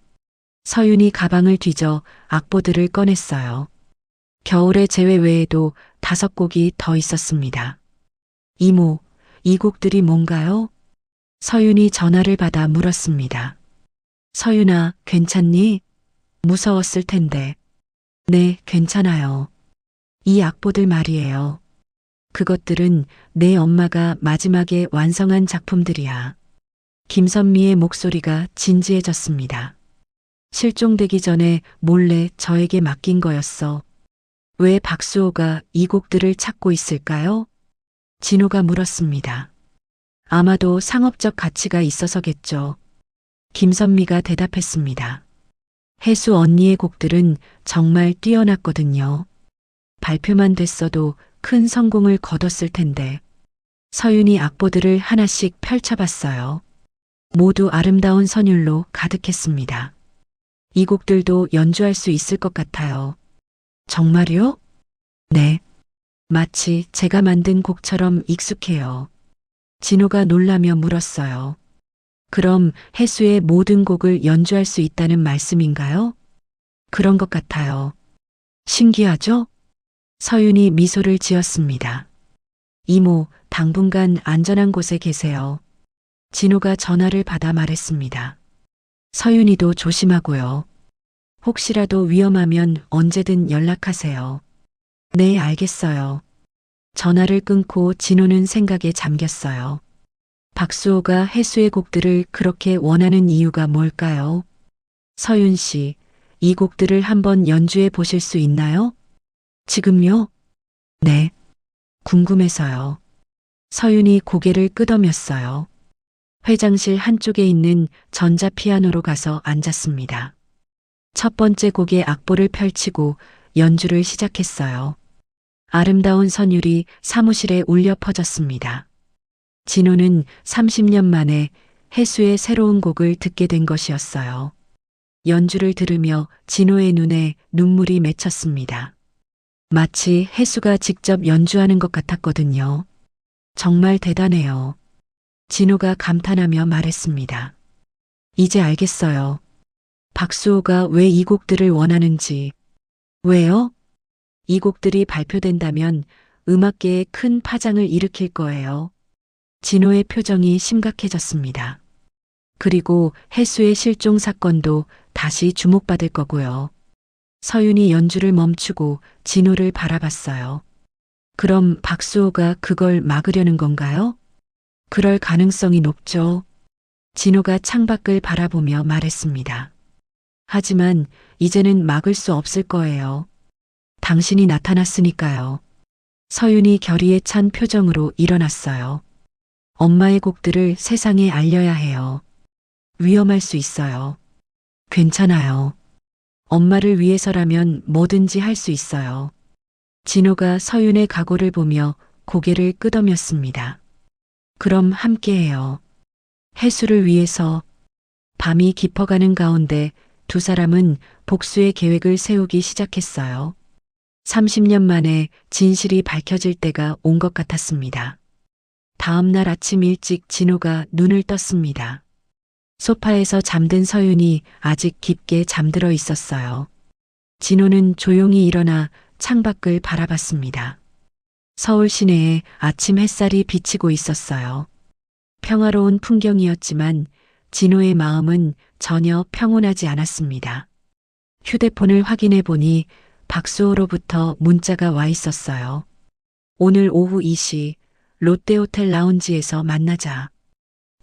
A: 서윤이 가방을 뒤져 악보들을 꺼냈어요. 겨울의 재회 외에도 5곡이 더 있었습니다. 이모, 이 곡들이 뭔가요? 서윤이 전화를 받아 물었습니다. 서윤아, 괜찮니? 무서웠을 텐데. 네, 괜찮아요. 이 악보들 말이에요. 그것들은 내 엄마가 마지막에 완성한 작품들이야. 김선미의 목소리가 진지해졌습니다. 실종되기 전에 몰래 저에게 맡긴 거였어. 왜 박수호가 이 곡들을 찾고 있을까요? 진호가 물었습니다. 아마도 상업적 가치가 있어서겠죠. 김선미가 대답했습니다. 혜수 언니의 곡들은 정말 뛰어났거든요. 발표만 됐어도 큰 성공을 거뒀을 텐데. 서윤이 악보들을 하나씩 펼쳐봤어요. 모두 아름다운 선율로 가득했습니다. 이 곡들도 연주할 수 있을 것 같아요. 정말요? 네. 마치 제가 만든 곡처럼 익숙해요. 진호가 놀라며 물었어요. 그럼 혜수의 모든 곡을 연주할 수 있다는 말씀인가요? 그런 것 같아요. 신기하죠? 서윤이 미소를 지었습니다. 이모, 당분간 안전한 곳에 계세요. 진호가 전화를 받아 말했습니다. 서윤이도 조심하고요. 혹시라도 위험하면 언제든 연락하세요. 네, 알겠어요. 전화를 끊고 진호는 생각에 잠겼어요. 박수호가 혜수의 곡들을 그렇게 원하는 이유가 뭘까요? 서윤 씨, 이 곡들을 한번 연주해 보실 수 있나요? 지금요? 네. 궁금해서요. 서윤이 고개를 끄덕였어요. 회장실 한쪽에 있는 전자피아노로 가서 앉았습니다. 첫 번째 곡의 악보를 펼치고 연주를 시작했어요. 아름다운 선율이 사무실에 울려 퍼졌습니다. 진호는 30년 만에 혜수의 새로운 곡을 듣게 된 것이었어요. 연주를 들으며 진호의 눈에 눈물이 맺혔습니다. 마치 혜수가 직접 연주하는 것 같았거든요. 정말 대단해요. 진호가 감탄하며 말했습니다. 이제 알겠어요. 박수호가 왜 이 곡들을 원하는지. 왜요? 이 곡들이 발표된다면 음악계에 큰 파장을 일으킬 거예요. 진호의 표정이 심각해졌습니다. 그리고 혜수의 실종 사건도 다시 주목받을 거고요. 서윤이 연주를 멈추고 진호를 바라봤어요. 그럼 박수호가 그걸 막으려는 건가요? 그럴 가능성이 높죠. 진호가 창밖을 바라보며 말했습니다. 하지만 이제는 막을 수 없을 거예요. 당신이 나타났으니까요. 서윤이 결의에 찬 표정으로 일어났어요. 엄마의 곡들을 세상에 알려야 해요. 위험할 수 있어요. 괜찮아요. 엄마를 위해서라면 뭐든지 할 수 있어요. 진호가 서윤의 각오를 보며 고개를 끄덕였습니다. 그럼 함께해요. 혜수를 위해서. 밤이 깊어가는 가운데 두 사람은 복수의 계획을 세우기 시작했어요. 30년 만에 진실이 밝혀질 때가 온 것 같았습니다. 다음 날 아침 일찍 진호가 눈을 떴습니다. 소파에서 잠든 서윤이 아직 깊게 잠들어 있었어요. 진호는 조용히 일어나 창밖을 바라봤습니다. 서울 시내에 아침 햇살이 비치고 있었어요. 평화로운 풍경이었지만 진호의 마음은 전혀 평온하지 않았습니다. 휴대폰을 확인해 보니 박수호로부터 문자가 와 있었어요. 오늘 오후 2시 롯데호텔 라운지에서 만나자.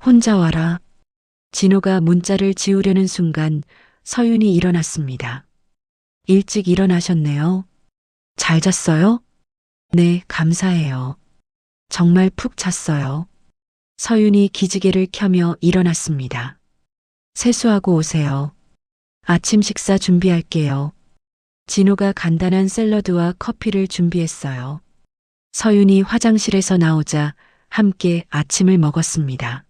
A: 혼자 와라. 진호가 문자를 지우려는 순간 서윤이 일어났습니다. 일찍 일어나셨네요. 잘 잤어요? 네, 감사해요. 정말 푹 잤어요. 서윤이 기지개를 켜며 일어났습니다. 세수하고 오세요. 아침 식사 준비할게요. 진호가 간단한 샐러드와 커피를 준비했어요. 서윤이 화장실에서 나오자 함께 아침을 먹었습니다.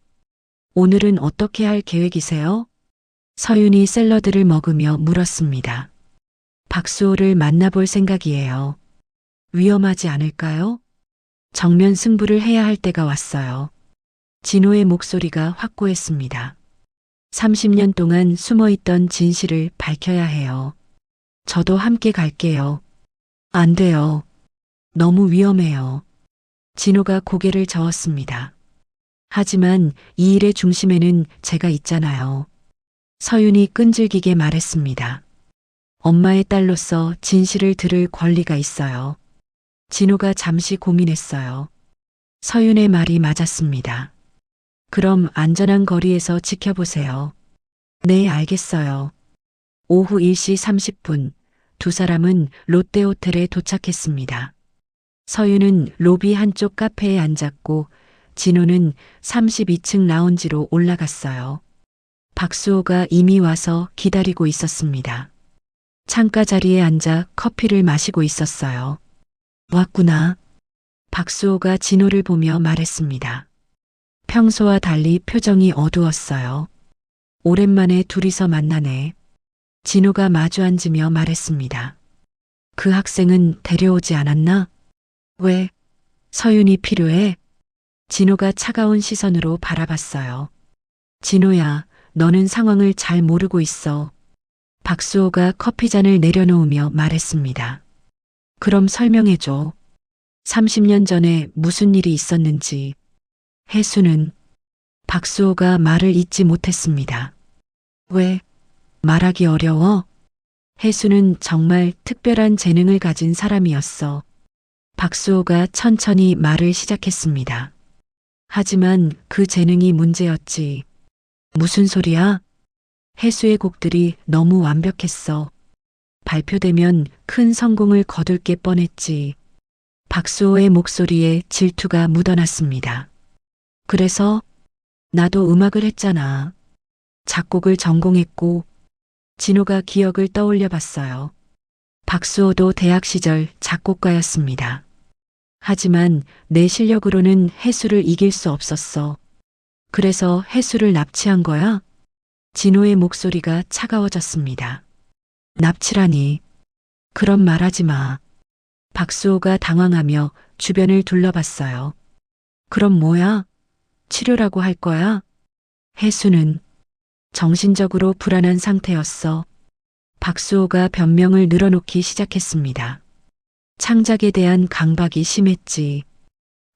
A: 오늘은 어떻게 할 계획이세요? 서윤이 샐러드를 먹으며 물었습니다. 박수호를 만나볼 생각이에요. 위험하지 않을까요? 정면 승부를 해야 할 때가 왔어요. 진호의 목소리가 확고했습니다. 30년 동안 숨어있던 진실을 밝혀야 해요. 저도 함께 갈게요. 안 돼요. 너무 위험해요. 진호가 고개를 저었습니다. 하지만 이 일의 중심에는 제가 있잖아요. 서윤이 끈질기게 말했습니다. 엄마의 딸로서 진실을 들을 권리가 있어요. 진호가 잠시 고민했어요. 서윤의 말이 맞았습니다. 그럼 안전한 거리에서 지켜보세요. 네, 알겠어요. 오후 1시 30분 두 사람은 롯데호텔에 도착했습니다. 서윤은 로비 한쪽 카페에 앉았고 진호는 32층 라운지로 올라갔어요. 박수호가 이미 와서 기다리고 있었습니다. 창가 자리에 앉아 커피를 마시고 있었어요. 왔구나. 박수호가 진호를 보며 말했습니다. 평소와 달리 표정이 어두웠어요. 오랜만에 둘이서 만나네. 진호가 마주 앉으며 말했습니다. 그 학생은 데려오지 않았나? 왜? 서윤이 필요해? 진호가 차가운 시선으로 바라봤어요. 진호야, 너는 상황을 잘 모르고 있어. 박수호가 커피잔을 내려놓으며 말했습니다. 그럼 설명해줘. 30년 전에 무슨 일이 있었는지. 혜수는 박수호가 말을 잇지 못했습니다. 왜? 말하기 어려워? 혜수는 정말 특별한 재능을 가진 사람이었어. 박수호가 천천히 말을 시작했습니다. 하지만 그 재능이 문제였지. 무슨 소리야? 혜수의 곡들이 너무 완벽했어. 발표되면 큰 성공을 거둘 게 뻔했지. 박수호의 목소리에 질투가 묻어났습니다. 그래서 나도 음악을 했잖아. 작곡을 전공했고. 진호가 기억을 떠올려 봤어요. 박수호도 대학 시절 작곡가였습니다. 하지만 내 실력으로는 혜수를 이길 수 없었어. 그래서 혜수를 납치한 거야? 진호의 목소리가 차가워졌습니다. 납치라니. 그런 말 하지 마. 박수호가 당황하며 주변을 둘러봤어요. 그럼 뭐야? 치료라고 할 거야? 혜수는 정신적으로 불안한 상태였어. 박수호가 변명을 늘어놓기 시작했습니다. 창작에 대한 강박이 심했지.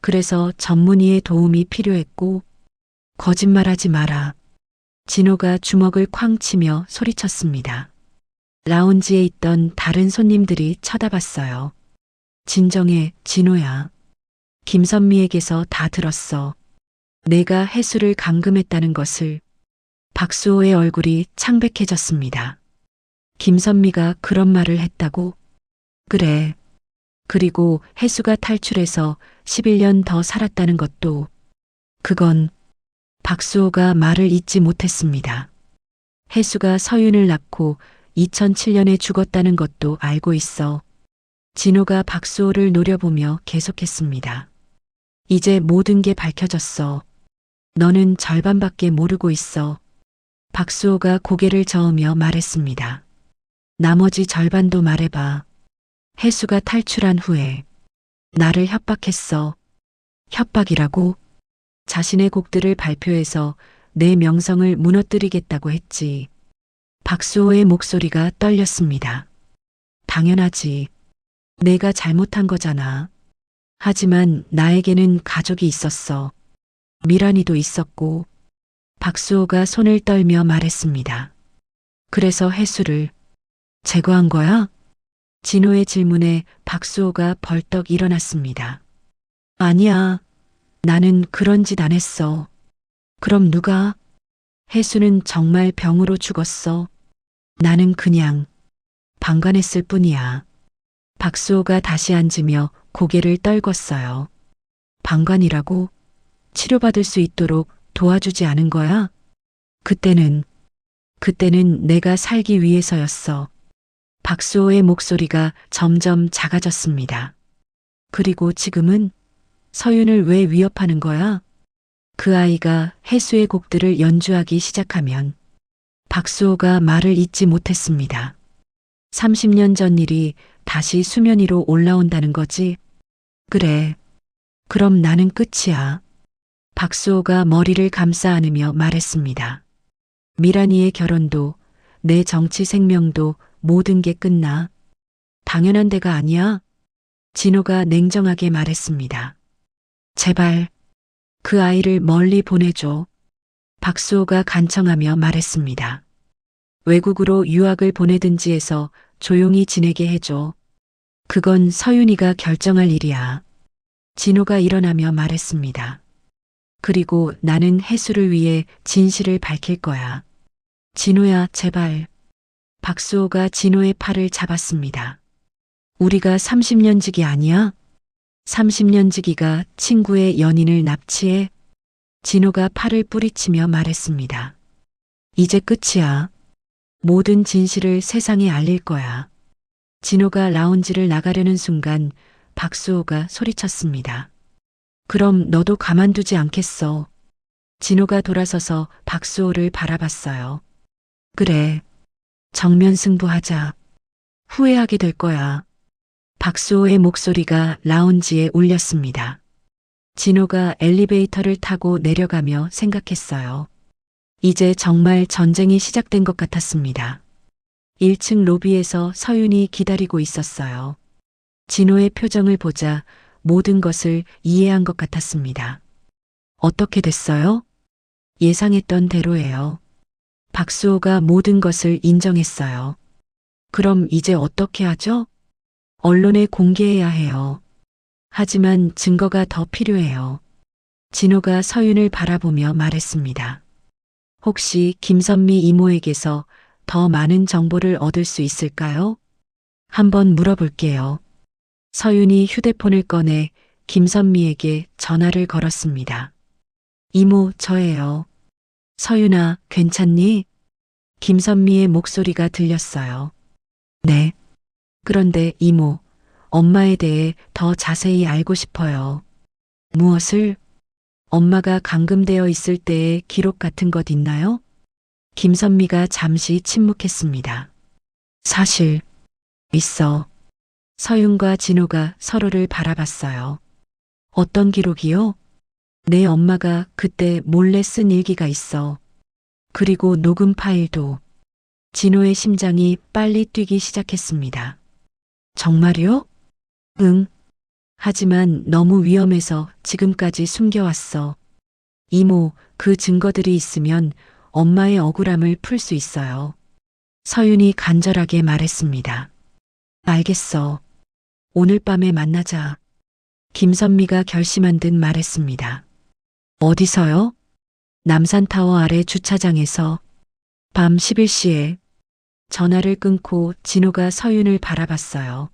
A: 그래서 전문의의 도움이 필요했고. 거짓말하지 마라. 진호가 주먹을 쾅 치며 소리쳤습니다. 라운지에 있던 다른 손님들이 쳐다봤어요. 진정해, 진호야. 김선미에게서 다 들었어. 내가 혜수를 감금했다는 것을. 박수호의 얼굴이 창백해졌습니다. 김선미가 그런 말을 했다고? 그래. 그리고 혜수가 탈출해서 11년 더 살았다는 것도. 그건 박수호가 말을 잇지 못했습니다. 혜수가 서윤을 낳고 2007년에 죽었다는 것도 알고 있어. 진호가 박수호를 노려보며 계속했습니다. 이제 모든 게 밝혀졌어. 너는 절반밖에 모르고 있어. 박수호가 고개를 저으며 말했습니다. 나머지 절반도 말해봐. 혜수가 탈출한 후에 나를 협박했어. 협박이라고? 자신의 곡들을 발표해서 내 명성을 무너뜨리겠다고 했지. 박수호의 목소리가 떨렸습니다. 당연하지. 내가 잘못한 거잖아. 하지만 나에게는 가족이 있었어. 미란이도 있었고. 박수호가 손을 떨며 말했습니다. 그래서 혜수를 제거한 거야? 진호의 질문에 박수호가 벌떡 일어났습니다. 아니야. 나는 그런 짓 안 했어. 그럼 누가? 혜수는 정말 병으로 죽었어. 나는 그냥 방관했을 뿐이야. 박수호가 다시 앉으며 고개를 떨궜어요. 방관이라고? 치료받을 수 있도록 도와주지 않은 거야? 그때는 내가 살기 위해서였어. 박수호의 목소리가 점점 작아졌습니다. 그리고 지금은 서윤을 왜 위협하는 거야? 그 아이가 혜수의 곡들을 연주하기 시작하면 박수호가 말을 잇지 못했습니다. 30년 전 일이 다시 수면 위로 올라온다는 거지? 그래. 그럼 나는 끝이야. 박수호가 머리를 감싸 안으며 말했습니다. 미란이의 결혼도 내 정치 생명도 모든 게 끝나. 당연한 데가 아니야. 진호가 냉정하게 말했습니다. 제발 그 아이를 멀리 보내줘. 박수호가 간청하며 말했습니다. 외국으로 유학을 보내든지 해서 조용히 지내게 해줘. 그건 서윤이가 결정할 일이야. 진호가 일어나며 말했습니다. 그리고 나는 혜수를 위해 진실을 밝힐 거야. 진호야, 제발. 박수호가 진호의 팔을 잡았습니다. 우리가 30년 지기 아니야? 30년 지기가 친구의 연인을 납치해? 진호가 팔을 뿌리치며 말했습니다. 이제 끝이야. 모든 진실을 세상에 알릴 거야. 진호가 라운지를 나가려는 순간 박수호가 소리쳤습니다. 그럼 너도 가만두지 않겠어. 진호가 돌아서서 박수호를 바라봤어요. 그래. 정면 승부하자. 후회하게 될 거야. 박수호의 목소리가 라운지에 울렸습니다. 진호가 엘리베이터를 타고 내려가며 생각했어요. 이제 정말 전쟁이 시작된 것 같았습니다. 1층 로비에서 서윤이 기다리고 있었어요. 진호의 표정을 보자 모든 것을 이해한 것 같았습니다. 어떻게 됐어요? 예상했던 대로예요. 박수호가 모든 것을 인정했어요. 그럼 이제 어떻게 하죠? 언론에 공개해야 해요. 하지만 증거가 더 필요해요. 진호가 서윤을 바라보며 말했습니다. 혹시 김선미 이모에게서 더 많은 정보를 얻을 수 있을까요? 한번 물어볼게요. 서윤이 휴대폰을 꺼내 김선미에게 전화를 걸었습니다. 이모, 저예요. 서윤아, 괜찮니? 김선미의 목소리가 들렸어요. 네. 그런데 이모, 엄마에 대해 더 자세히 알고 싶어요. 무엇을? 엄마가 감금되어 있을 때의 기록 같은 것 있나요? 김선미가 잠시 침묵했습니다. 사실, 있어. 서윤과 진호가 서로를 바라봤어요. 어떤 기록이요? 내 엄마가 그때 몰래 쓴 일기가 있어. 그리고 녹음 파일도. 진호의 심장이 빨리 뛰기 시작했습니다. 정말요? 응. 하지만 너무 위험해서 지금까지 숨겨왔어. 이모, 그 증거들이 있으면 엄마의 억울함을 풀 수 있어요. 서윤이 간절하게 말했습니다. 알겠어. 오늘 밤에 만나자. 김선미가 결심한 듯 말했습니다. 어디서요? 남산타워 아래 주차장에서. 밤 11시에. 전화를 끊고 진호가 서윤을 바라봤어요.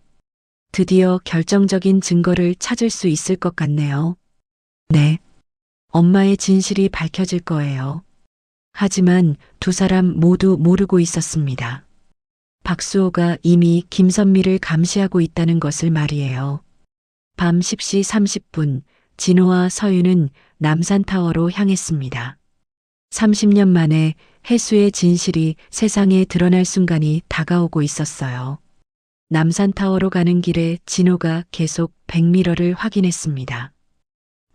A: 드디어 결정적인 증거를 찾을 수 있을 것 같네요. 네. 엄마의 진실이 밝혀질 거예요. 하지만 두 사람 모두 모르고 있었습니다. 박수호가 이미 김선미를 감시하고 있다는 것을 말이에요. 밤 10시 30분 진호와 서윤은 남산타워로 향했습니다. 30년 만에 혜수의 진실이 세상에 드러날 순간이 다가오고 있었어요. 남산타워로 가는 길에 진호가 계속 백미러를 확인했습니다.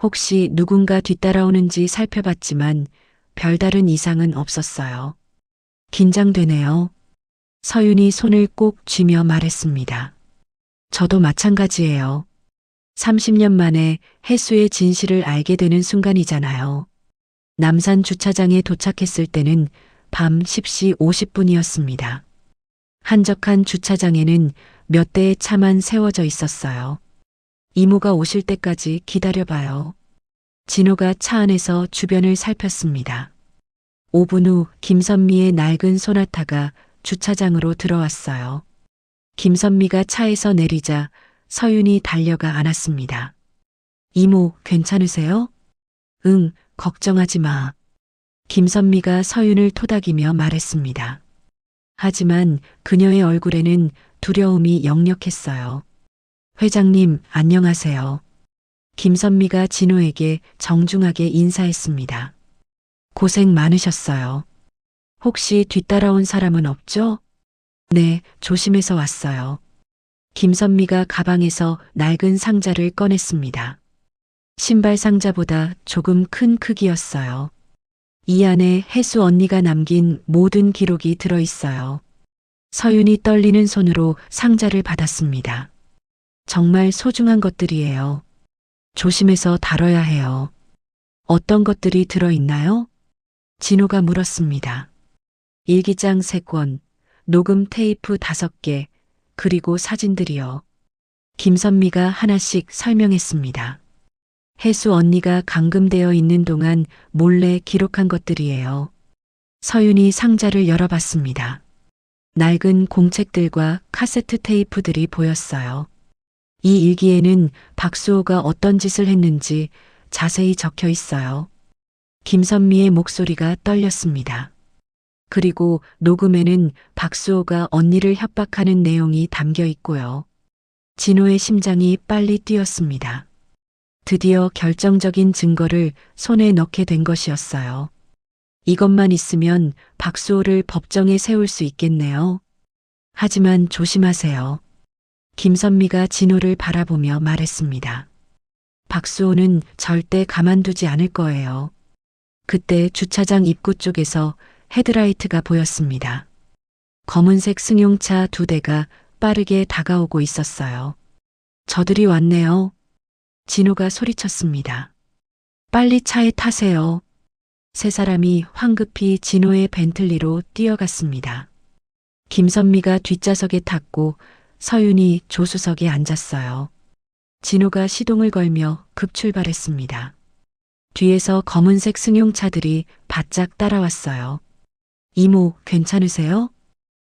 A: 혹시 누군가 뒤따라오는지 살펴봤지만 별다른 이상은 없었어요. 긴장되네요. 서윤이 손을 꼭 쥐며 말했습니다. 저도 마찬가지예요. 30년 만에 혜수의 진실을 알게 되는 순간이잖아요. 남산 주차장에 도착했을 때는 밤 10시 50분이었습니다. 한적한 주차장에는 몇 대의 차만 세워져 있었어요. 이모가 오실 때까지 기다려봐요. 진호가 차 안에서 주변을 살폈습니다. 5분 후 김선미의 낡은 소나타가 주차장으로 들어왔어요. 김선미가 차에서 내리자 서윤이 달려가 안았습니다. 이모, 괜찮으세요? 응, 걱정하지 마. 김선미가 서윤을 토닥이며 말했습니다. 하지만 그녀의 얼굴에는 두려움이 역력했어요. 회장님, 안녕하세요. 김선미가 진호에게 정중하게 인사했습니다. 고생 많으셨어요. 혹시 뒤따라온 사람은 없죠? 네, 조심해서 왔어요. 김선미가 가방에서 낡은 상자를 꺼냈습니다. 신발 상자보다 조금 큰 크기였어요. 이 안에 혜수 언니가 남긴 모든 기록이 들어있어요. 서윤이 떨리는 손으로 상자를 받았습니다. 정말 소중한 것들이에요. 조심해서 다뤄야 해요. 어떤 것들이 들어있나요? 진호가 물었습니다. 일기장 3권, 녹음 테이프 5개, 그리고 사진들이요. 김선미가 하나씩 설명했습니다. 혜수 언니가 감금되어 있는 동안 몰래 기록한 것들이에요. 서윤이 상자를 열어봤습니다. 낡은 공책들과 카세트 테이프들이 보였어요. 이 일기에는 박수호가 어떤 짓을 했는지 자세히 적혀 있어요. 김선미의 목소리가 떨렸습니다. 그리고 녹음에는 박수호가 언니를 협박하는 내용이 담겨 있고요. 진호의 심장이 빨리 뛰었습니다. 드디어 결정적인 증거를 손에 넣게 된 것이었어요. 이것만 있으면 박수호를 법정에 세울 수 있겠네요. 하지만 조심하세요. 김선미가 진호를 바라보며 말했습니다. 박수호는 절대 가만두지 않을 거예요. 그때 주차장 입구 쪽에서 헤드라이트가 보였습니다. 검은색 승용차 2대가 빠르게 다가오고 있었어요. 저들이 왔네요. 진호가 소리쳤습니다. 빨리 차에 타세요. 3사람이 황급히 진호의 벤틀리로 뛰어갔습니다. 김선미가 뒷좌석에 탔고 서윤이 조수석에 앉았어요. 진호가 시동을 걸며 급출발했습니다. 뒤에서 검은색 승용차들이 바짝 따라왔어요. 이모, 괜찮으세요?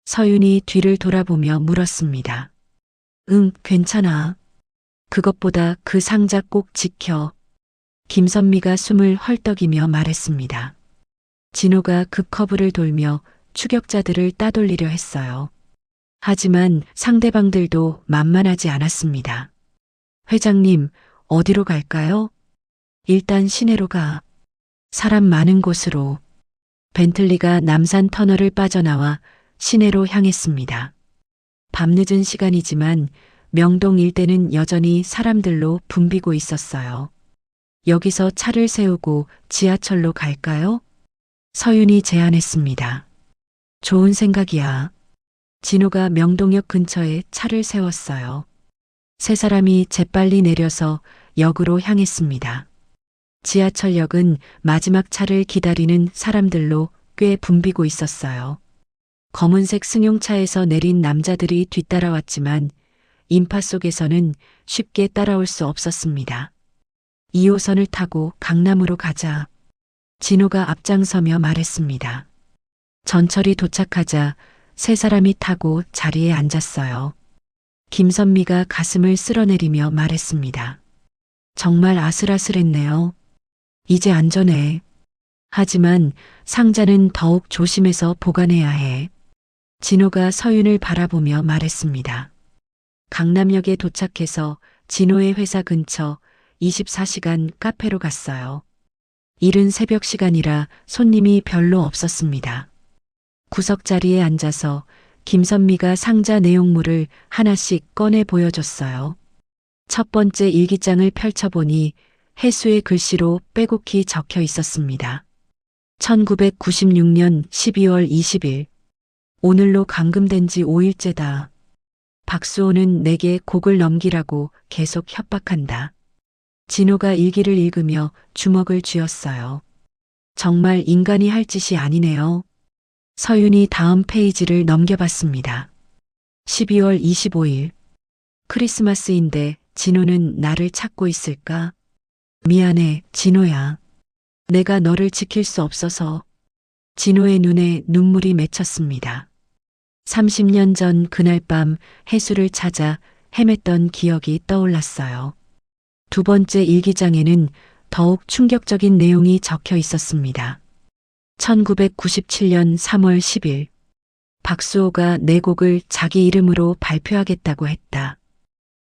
A: 서윤이 뒤를 돌아보며 물었습니다. 응, 괜찮아. 그것보다 그 상자 꼭 지켜. 김선미가 숨을 헐떡이며 말했습니다. 진호가 급커브를 돌며 추격자들을 따돌리려 했어요. 하지만 상대방들도 만만하지 않았습니다. 회장님, 어디로 갈까요? 일단 시내로 가. 사람 많은 곳으로. 벤틀리가 남산 터널을 빠져나와 시내로 향했습니다. 밤늦은 시간이지만 명동 일대는 여전히 사람들로 붐비고 있었어요. 여기서 차를 세우고 지하철로 갈까요? 서윤이 제안했습니다. 좋은 생각이야. 진호가 명동역 근처에 차를 세웠어요. 3사람이 재빨리 내려서 역으로 향했습니다. 지하철역은 마지막 차를 기다리는 사람들로 꽤 붐비고 있었어요. 검은색 승용차에서 내린 남자들이 뒤따라왔지만 인파 속에서는 쉽게 따라올 수 없었습니다. 2호선을 타고 강남으로 가자. 진호가 앞장서며 말했습니다. 전철이 도착하자 3사람이 타고 자리에 앉았어요. 김선미가 가슴을 쓸어내리며 말했습니다. 정말 아슬아슬했네요. 이제 안전해. 하지만 상자는 더욱 조심해서 보관해야 해. 진호가 서윤을 바라보며 말했습니다. 강남역에 도착해서 진호의 회사 근처 24시간 카페로 갔어요. 이른 새벽 시간이라 손님이 별로 없었습니다. 구석 자리에 앉아서 김선미가 상자 내용물을 하나씩 꺼내 보여줬어요. 첫 번째 일기장을 펼쳐보니 혜수의 글씨로 빼곡히 적혀 있었습니다. 1996년 12월 20일. 오늘로 감금된 지 5일째다. 박수호는 내게 곡을 넘기라고 계속 협박한다. 진호가 일기를 읽으며 주먹을 쥐었어요. 정말 인간이 할 짓이 아니네요. 서윤이 다음 페이지를 넘겨봤습니다. 12월 25일. 크리스마스인데 진호는 나를 찾고 있을까? 미안해, 진호야. 내가 너를 지킬 수 없어서. 진호의 눈에 눈물이 맺혔습니다. 30년 전 그날 밤 혜수를 찾아 헤맸던 기억이 떠올랐어요. 두 번째 일기장에는 더욱 충격적인 내용이 적혀 있었습니다. 1997년 3월 10일. 박수호가 내 곡을 자기 이름으로 발표하겠다고 했다.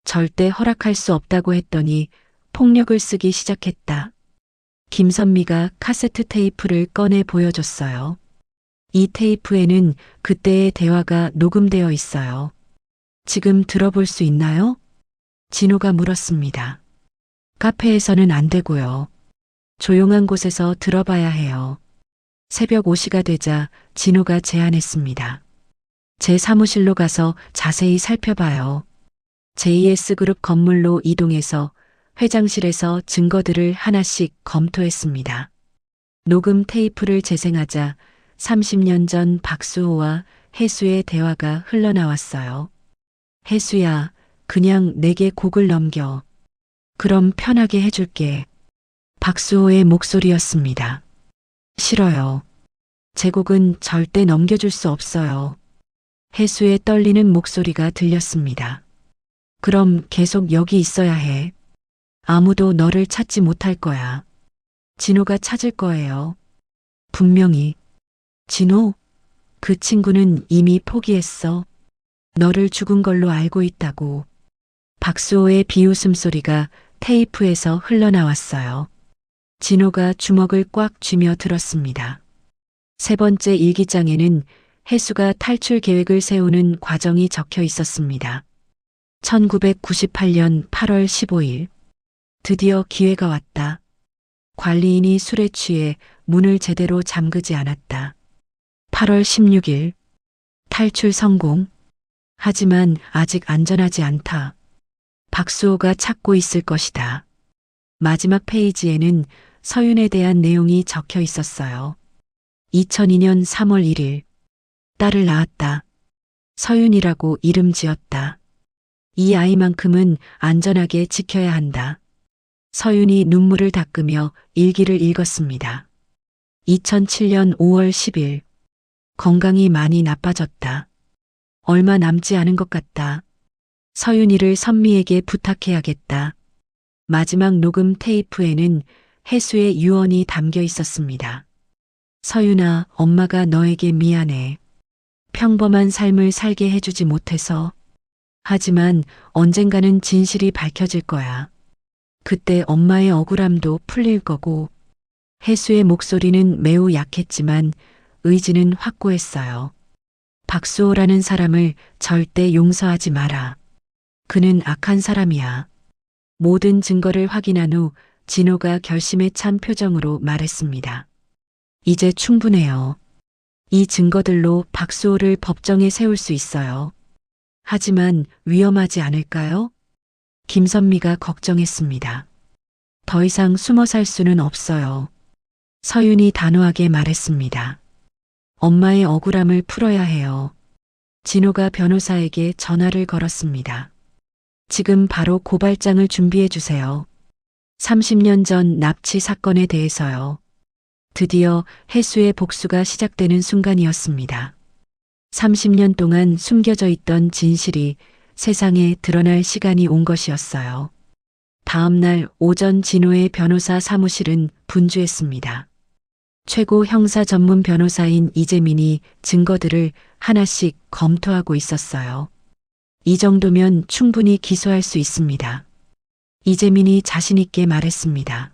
A: 절대 허락할 수 없다고 했더니 폭력을 쓰기 시작했다. 김선미가 카세트 테이프를 꺼내 보여줬어요. 이 테이프에는 그때의 대화가 녹음되어 있어요. 지금 들어볼 수 있나요? 진호가 물었습니다. 카페에서는 안 되고요. 조용한 곳에서 들어봐야 해요. 새벽 5시가 되자 진호가 제안했습니다. 제 사무실로 가서 자세히 살펴봐요. JS그룹 건물로 이동해서 회장실에서 증거들을 하나씩 검토했습니다. 녹음 테이프를 재생하자 30년 전 박수호와 혜수의 대화가 흘러나왔어요. 혜수야, 그냥 내게 곡을 넘겨. 그럼 편하게 해줄게. 박수호의 목소리였습니다. 싫어요. 제 곡은 절대 넘겨줄 수 없어요. 혜수의 떨리는 목소리가 들렸습니다. 그럼 계속 여기 있어야 해. 아무도 너를 찾지 못할 거야. 진호가 찾을 거예요. 분명히. 진호? 그 친구는 이미 포기했어. 너를 죽은 걸로 알고 있다고. 박수호의 비웃음 소리가 테이프에서 흘러나왔어요. 진호가 주먹을 꽉 쥐며 들었습니다. 세 번째 일기장에는 혜수가 탈출 계획을 세우는 과정이 적혀 있었습니다. 1998년 8월 15일. 드디어 기회가 왔다. 관리인이 술에 취해 문을 제대로 잠그지 않았다. 8월 16일. 탈출 성공. 하지만 아직 안전하지 않다. 박수호가 찾고 있을 것이다. 마지막 페이지에는 서윤에 대한 내용이 적혀 있었어요. 2002년 3월 1일. 딸을 낳았다. 서윤이라고 이름 지었다. 이 아이만큼은 안전하게 지켜야 한다. 서윤이 눈물을 닦으며 일기를 읽었습니다. 2007년 5월 10일. 건강이 많이 나빠졌다. 얼마 남지 않은 것 같다. 서윤이를 선미에게 부탁해야겠다. 마지막 녹음 테이프에는 혜수의 유언이 담겨 있었습니다. 서윤아, 엄마가 너에게 미안해. 평범한 삶을 살게 해주지 못해서. 하지만 언젠가는 진실이 밝혀질 거야. 그때 엄마의 억울함도 풀릴 거고. 혜수의 목소리는 매우 약했지만 의지는 확고했어요. 박수호라는 사람을 절대 용서하지 마라. 그는 악한 사람이야. 모든 증거를 확인한 후 진호가 결심에 찬 표정으로 말했습니다. 이제 충분해요. 이 증거들로 박수호를 법정에 세울 수 있어요. 하지만 위험하지 않을까요? 김선미가 걱정했습니다. 더 이상 숨어 살 수는 없어요. 서윤이 단호하게 말했습니다. 엄마의 억울함을 풀어야 해요. 진호가 변호사에게 전화를 걸었습니다. 지금 바로 고발장을 준비해 주세요. 30년 전 납치 사건에 대해서요. 드디어 혜수의 복수가 시작되는 순간이었습니다. 30년 동안 숨겨져 있던 진실이 세상에 드러날 시간이 온 것이었어요. 다음 날 오전 진호의 변호사 사무실은 분주했습니다. 최고 형사 전문 변호사인 이재민이 증거들을 하나씩 검토하고 있었어요. 이 정도면 충분히 기소할 수 있습니다. 이재민이 자신있게 말했습니다.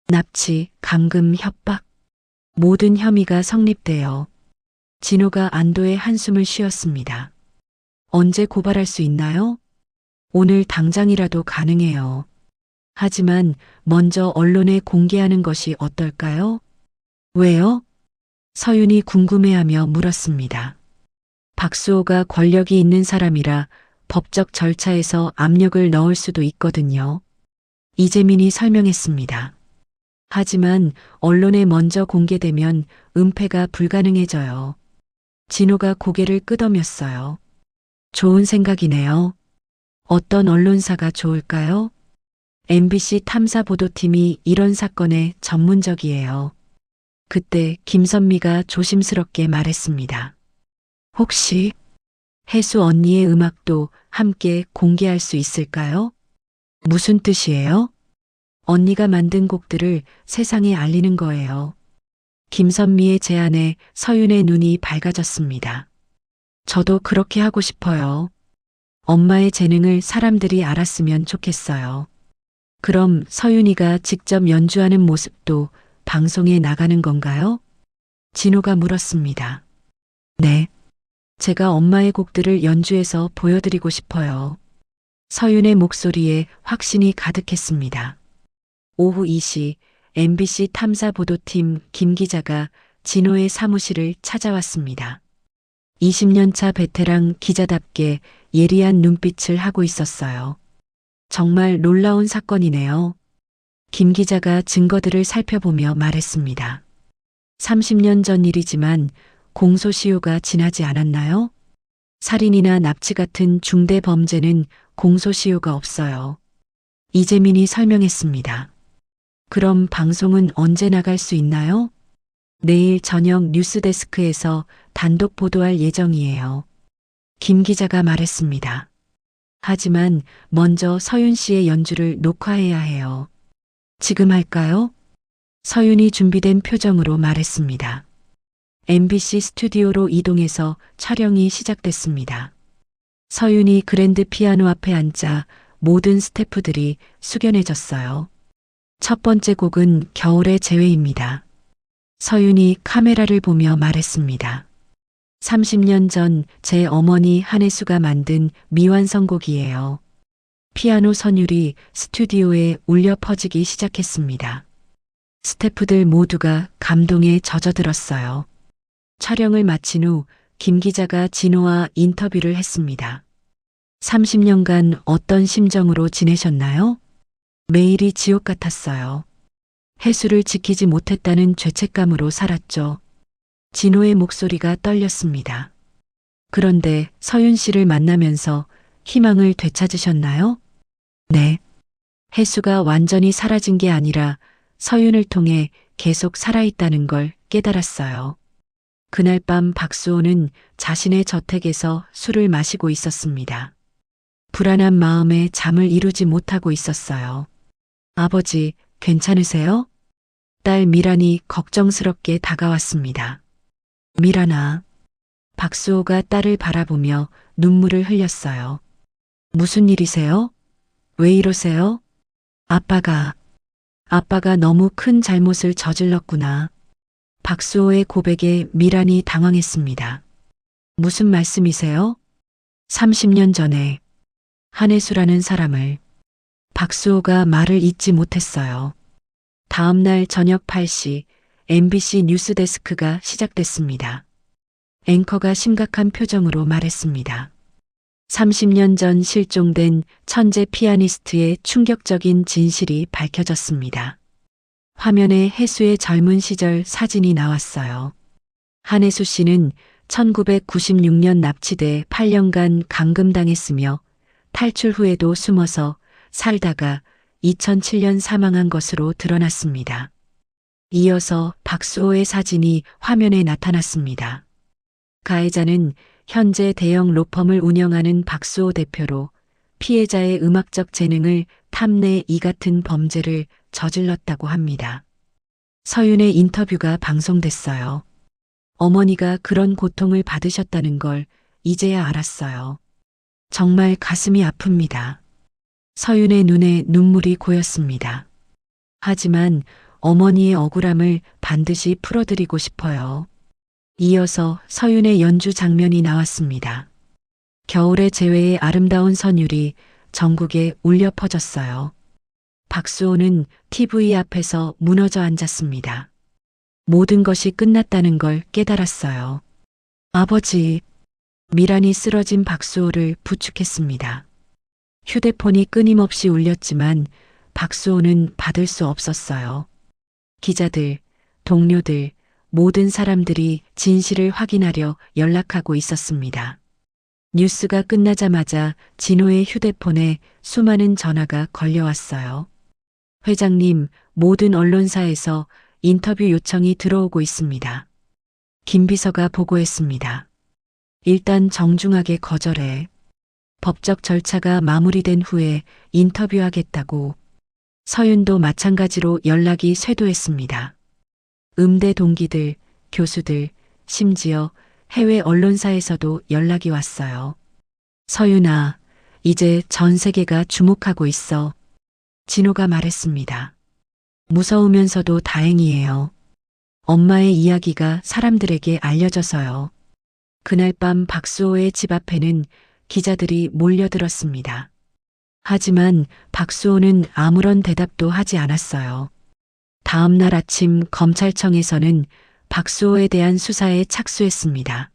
A: 납치, 감금, 협박. 모든 혐의가 성립되어 진호가 안도의 한숨을 쉬었습니다. 언제 고발할 수 있나요? 오늘 당장이라도 가능해요. 하지만 먼저 언론에 공개하는 것이 어떨까요? 왜요? 서윤이 궁금해하며 물었습니다. 박수호가 권력이 있는 사람이라 법적 절차에서 압력을 넣을 수도 있거든요. 이재민이 설명했습니다. 하지만 언론에 먼저 공개되면 은폐가 불가능해져요. 진호가 고개를 끄덕였어요. 좋은 생각이네요. 어떤 언론사가 좋을까요? MBC 탐사보도팀이 이런 사건에 전문적이에요. 그때 김선미가 조심스럽게 말했습니다. 혹시 혜수 언니의 음악도 함께 공개할 수 있을까요? 무슨 뜻이에요? 언니가 만든 곡들을 세상에 알리는 거예요. 김선미의 제안에 서윤의 눈이 밝아졌습니다. 저도 그렇게 하고 싶어요. 엄마의 재능을 사람들이 알았으면 좋겠어요. 그럼 서윤이가 직접 연주하는 모습도 방송에 나가는 건가요? 진호가 물었습니다. 네. 제가 엄마의 곡들을 연주해서 보여드리고 싶어요. 서윤의 목소리에 확신이 가득했습니다. 오후 2시 MBC 탐사보도팀 김 기자가 진호의 사무실을 찾아왔습니다. 20년차 베테랑 기자답게 예리한 눈빛을 하고 있었어요. 정말 놀라운 사건이네요. 김 기자가 증거들을 살펴보며 말했습니다. 30년 전 일이지만 공소시효가 지나지 않았나요? 살인이나 납치 같은 중대 범죄는 공소시효가 없어요. 이재민이 설명했습니다. 그럼 방송은 언제 나갈 수 있나요? 내일 저녁 뉴스데스크에서 단독 보도할 예정이에요. 김 기자가 말했습니다. 하지만 먼저 서윤 씨의 연주를 녹화해야 해요. 지금 할까요? 서윤이 준비된 표정으로 말했습니다. MBC 스튜디오로 이동해서 촬영이 시작됐습니다. 서윤이 그랜드 피아노 앞에 앉자 모든 스태프들이 숙연해졌어요. 첫 번째 곡은 겨울의 재회입니다. 서윤이 카메라를 보며 말했습니다. 30년 전 제 어머니 한혜수가 만든 미완성곡이에요. 피아노 선율이 스튜디오에 울려 퍼지기 시작했습니다. 스태프들 모두가 감동에 젖어들었어요. 촬영을 마친 후 김 기자가 진호와 인터뷰를 했습니다. 30년간 어떤 심정으로 지내셨나요? 매일이 지옥 같았어요. 혜수를 지키지 못했다는 죄책감으로 살았죠. 진호의 목소리가 떨렸습니다. 그런데 서윤 씨를 만나면서 희망을 되찾으셨나요? 네. 혜수가 완전히 사라진 게 아니라 서윤을 통해 계속 살아있다는 걸 깨달았어요. 그날 밤 박수호는 자신의 저택에서 술을 마시고 있었습니다. 불안한 마음에 잠을 이루지 못하고 있었어요. 아버지, 괜찮으세요? 딸 미란이 걱정스럽게 다가왔습니다. 미란아. 박수호가 딸을 바라보며 눈물을 흘렸어요. 무슨 일이세요? 왜 이러세요? 아빠가 너무 큰 잘못을 저질렀구나. 박수호의 고백에 미란이 당황했습니다. 무슨 말씀이세요? 30년 전에 한혜수라는 사람을. 박수호가 말을 잇지 못했어요. 다음 날 저녁 8시 MBC 뉴스데스크가 시작됐습니다. 앵커가 심각한 표정으로 말했습니다. 30년 전 실종된 천재 피아니스트의 충격적인 진실이 밝혀졌습니다. 화면에 혜수의 젊은 시절 사진이 나왔어요. 한혜수 씨는 1996년 납치돼 8년간 감금당했으며 탈출 후에도 숨어서 살다가 2007년 사망한 것으로 드러났습니다. 이어서 박수호의 사진이 화면에 나타났습니다. 가해자는 현재 대형 로펌을 운영하는 박수호 대표로 피해자의 음악적 재능을 탐내 이 같은 범죄를 저질렀다고 합니다. 서윤의 인터뷰가 방송됐어요. 어머니가 그런 고통을 받으셨다는 걸 이제야 알았어요. 정말 가슴이 아픕니다. 서윤의 눈에 눈물이 고였습니다. 하지만 어머니의 억울함을 반드시 풀어드리고 싶어요. 이어서 서윤의 연주 장면이 나왔습니다. 겨울의 재회의 아름다운 선율이 전국에 울려 퍼졌어요. 박수호는 TV 앞에서 무너져 앉았습니다. 모든 것이 끝났다는 걸 깨달았어요. 아버지, 미란이 쓰러진 박수호를 부축했습니다. 휴대폰이 끊임없이 울렸지만 박수호는 받을 수 없었어요. 기자들, 동료들, 모든 사람들이 진실을 확인하려 연락하고 있었습니다. 뉴스가 끝나자마자 진호의 휴대폰에 수많은 전화가 걸려왔어요. 회장님, 모든 언론사에서 인터뷰 요청이 들어오고 있습니다. 김 비서가 보고했습니다. 일단 정중하게 거절해. 법적 절차가 마무리된 후에 인터뷰하겠다고. 서윤도 마찬가지로 연락이 쇄도했습니다. 음대 동기들, 교수들, 심지어 해외 언론사에서도 연락이 왔어요. 서윤아, 이제 전 세계가 주목하고 있어. 진호가 말했습니다. 무서우면서도 다행이에요. 엄마의 이야기가 사람들에게 알려져서요. 그날 밤 박수호의 집 앞에는 기자들이 몰려들었습니다. 하지만 박수호는 아무런 대답도 하지 않았어요. 다음 날 아침 검찰청에서는 박수호에 대한 수사에 착수했습니다.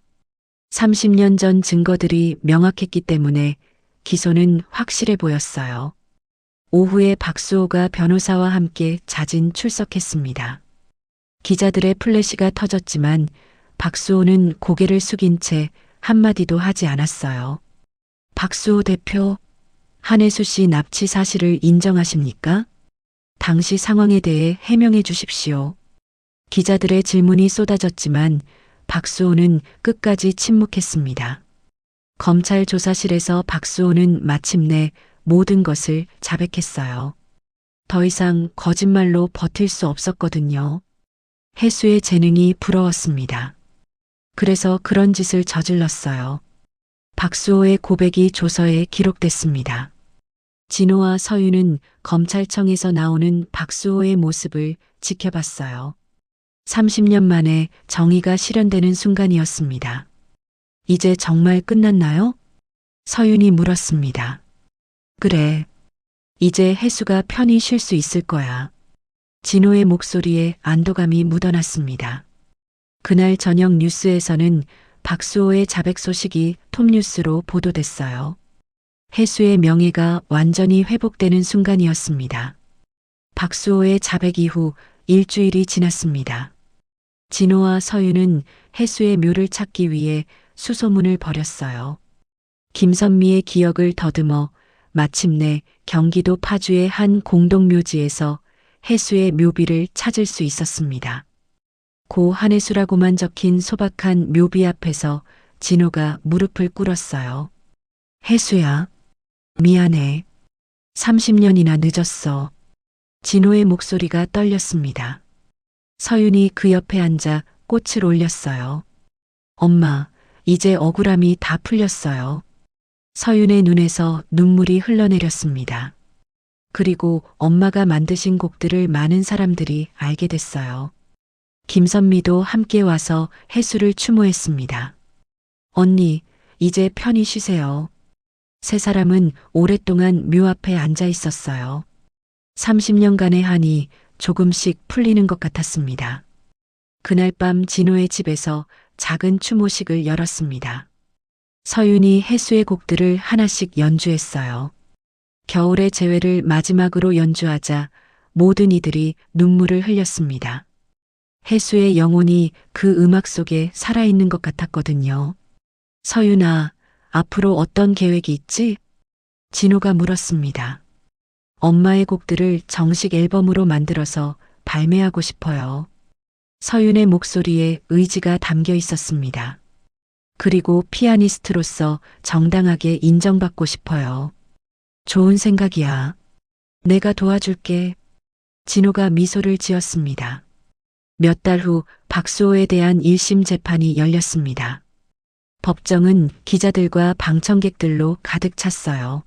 A: 30년 전 증거들이 명확했기 때문에 기소는 확실해 보였어요. 오후에 박수호가 변호사와 함께 자진 출석했습니다. 기자들의 플래시가 터졌지만 박수호는 고개를 숙인 채 한마디도 하지 않았어요. 박수호 대표, 한혜수 씨 납치 사실을 인정하십니까? 당시 상황에 대해 해명해 주십시오. 기자들의 질문이 쏟아졌지만 박수호는 끝까지 침묵했습니다. 검찰 조사실에서 박수호는 마침내 모든 것을 자백했어요. 더 이상 거짓말로 버틸 수 없었거든요. 혜수의 재능이 부러웠습니다. 그래서 그런 짓을 저질렀어요. 박수호의 고백이 조서에 기록됐습니다. 진호와 서윤은 검찰청에서 나오는 박수호의 모습을 지켜봤어요. 30년 만에 정의가 실현되는 순간이었습니다. 이제 정말 끝났나요? 서윤이 물었습니다. 그래. 이제 혜수가 편히 쉴 수 있을 거야. 진호의 목소리에 안도감이 묻어났습니다. 그날 저녁 뉴스에서는 박수호의 자백 소식이 톱뉴스로 보도됐어요. 혜수의 명예가 완전히 회복되는 순간이었습니다. 박수호의 자백 이후 일주일이 지났습니다. 진호와 서윤은 혜수의 묘를 찾기 위해 수소문을 벌였어요. 김선미의 기억을 더듬어 마침내 경기도 파주의 한 공동묘지에서 혜수의 묘비를 찾을 수 있었습니다. 고 한혜수라고만 적힌 소박한 묘비 앞에서 진호가 무릎을 꿇었어요. 혜수야, 미안해. 30년이나 늦었어. 진호의 목소리가 떨렸습니다. 서윤이 그 옆에 앉아 꽃을 올렸어요. 엄마, 이제 억울함이 다 풀렸어요. 서윤의 눈에서 눈물이 흘러내렸습니다. 그리고 엄마가 만드신 곡들을 많은 사람들이 알게 됐어요. 김선미도 함께 와서 혜수를 추모했습니다. 언니, 이제 편히 쉬세요. 세 사람은 오랫동안 묘 앞에 앉아 있었어요. 30년간의 한이 조금씩 풀리는 것 같았습니다. 그날 밤 진호의 집에서 작은 추모식을 열었습니다. 서윤이 혜수의 곡들을 하나씩 연주했어요. 겨울의 재회를 마지막으로 연주하자 모든 이들이 눈물을 흘렸습니다. 혜수의 영혼이 그 음악 속에 살아있는 것 같았거든요. 서윤아, 앞으로 어떤 계획이 있지? 진호가 물었습니다. 엄마의 곡들을 정식 앨범으로 만들어서 발매하고 싶어요. 서윤의 목소리에 의지가 담겨 있었습니다. 그리고 피아니스트로서 정당하게 인정받고 싶어요. 좋은 생각이야. 내가 도와줄게. 진호가 미소를 지었습니다. 몇 달 후 박수호에 대한 1심 재판이 열렸습니다. 법정은 기자들과 방청객들로 가득 찼어요.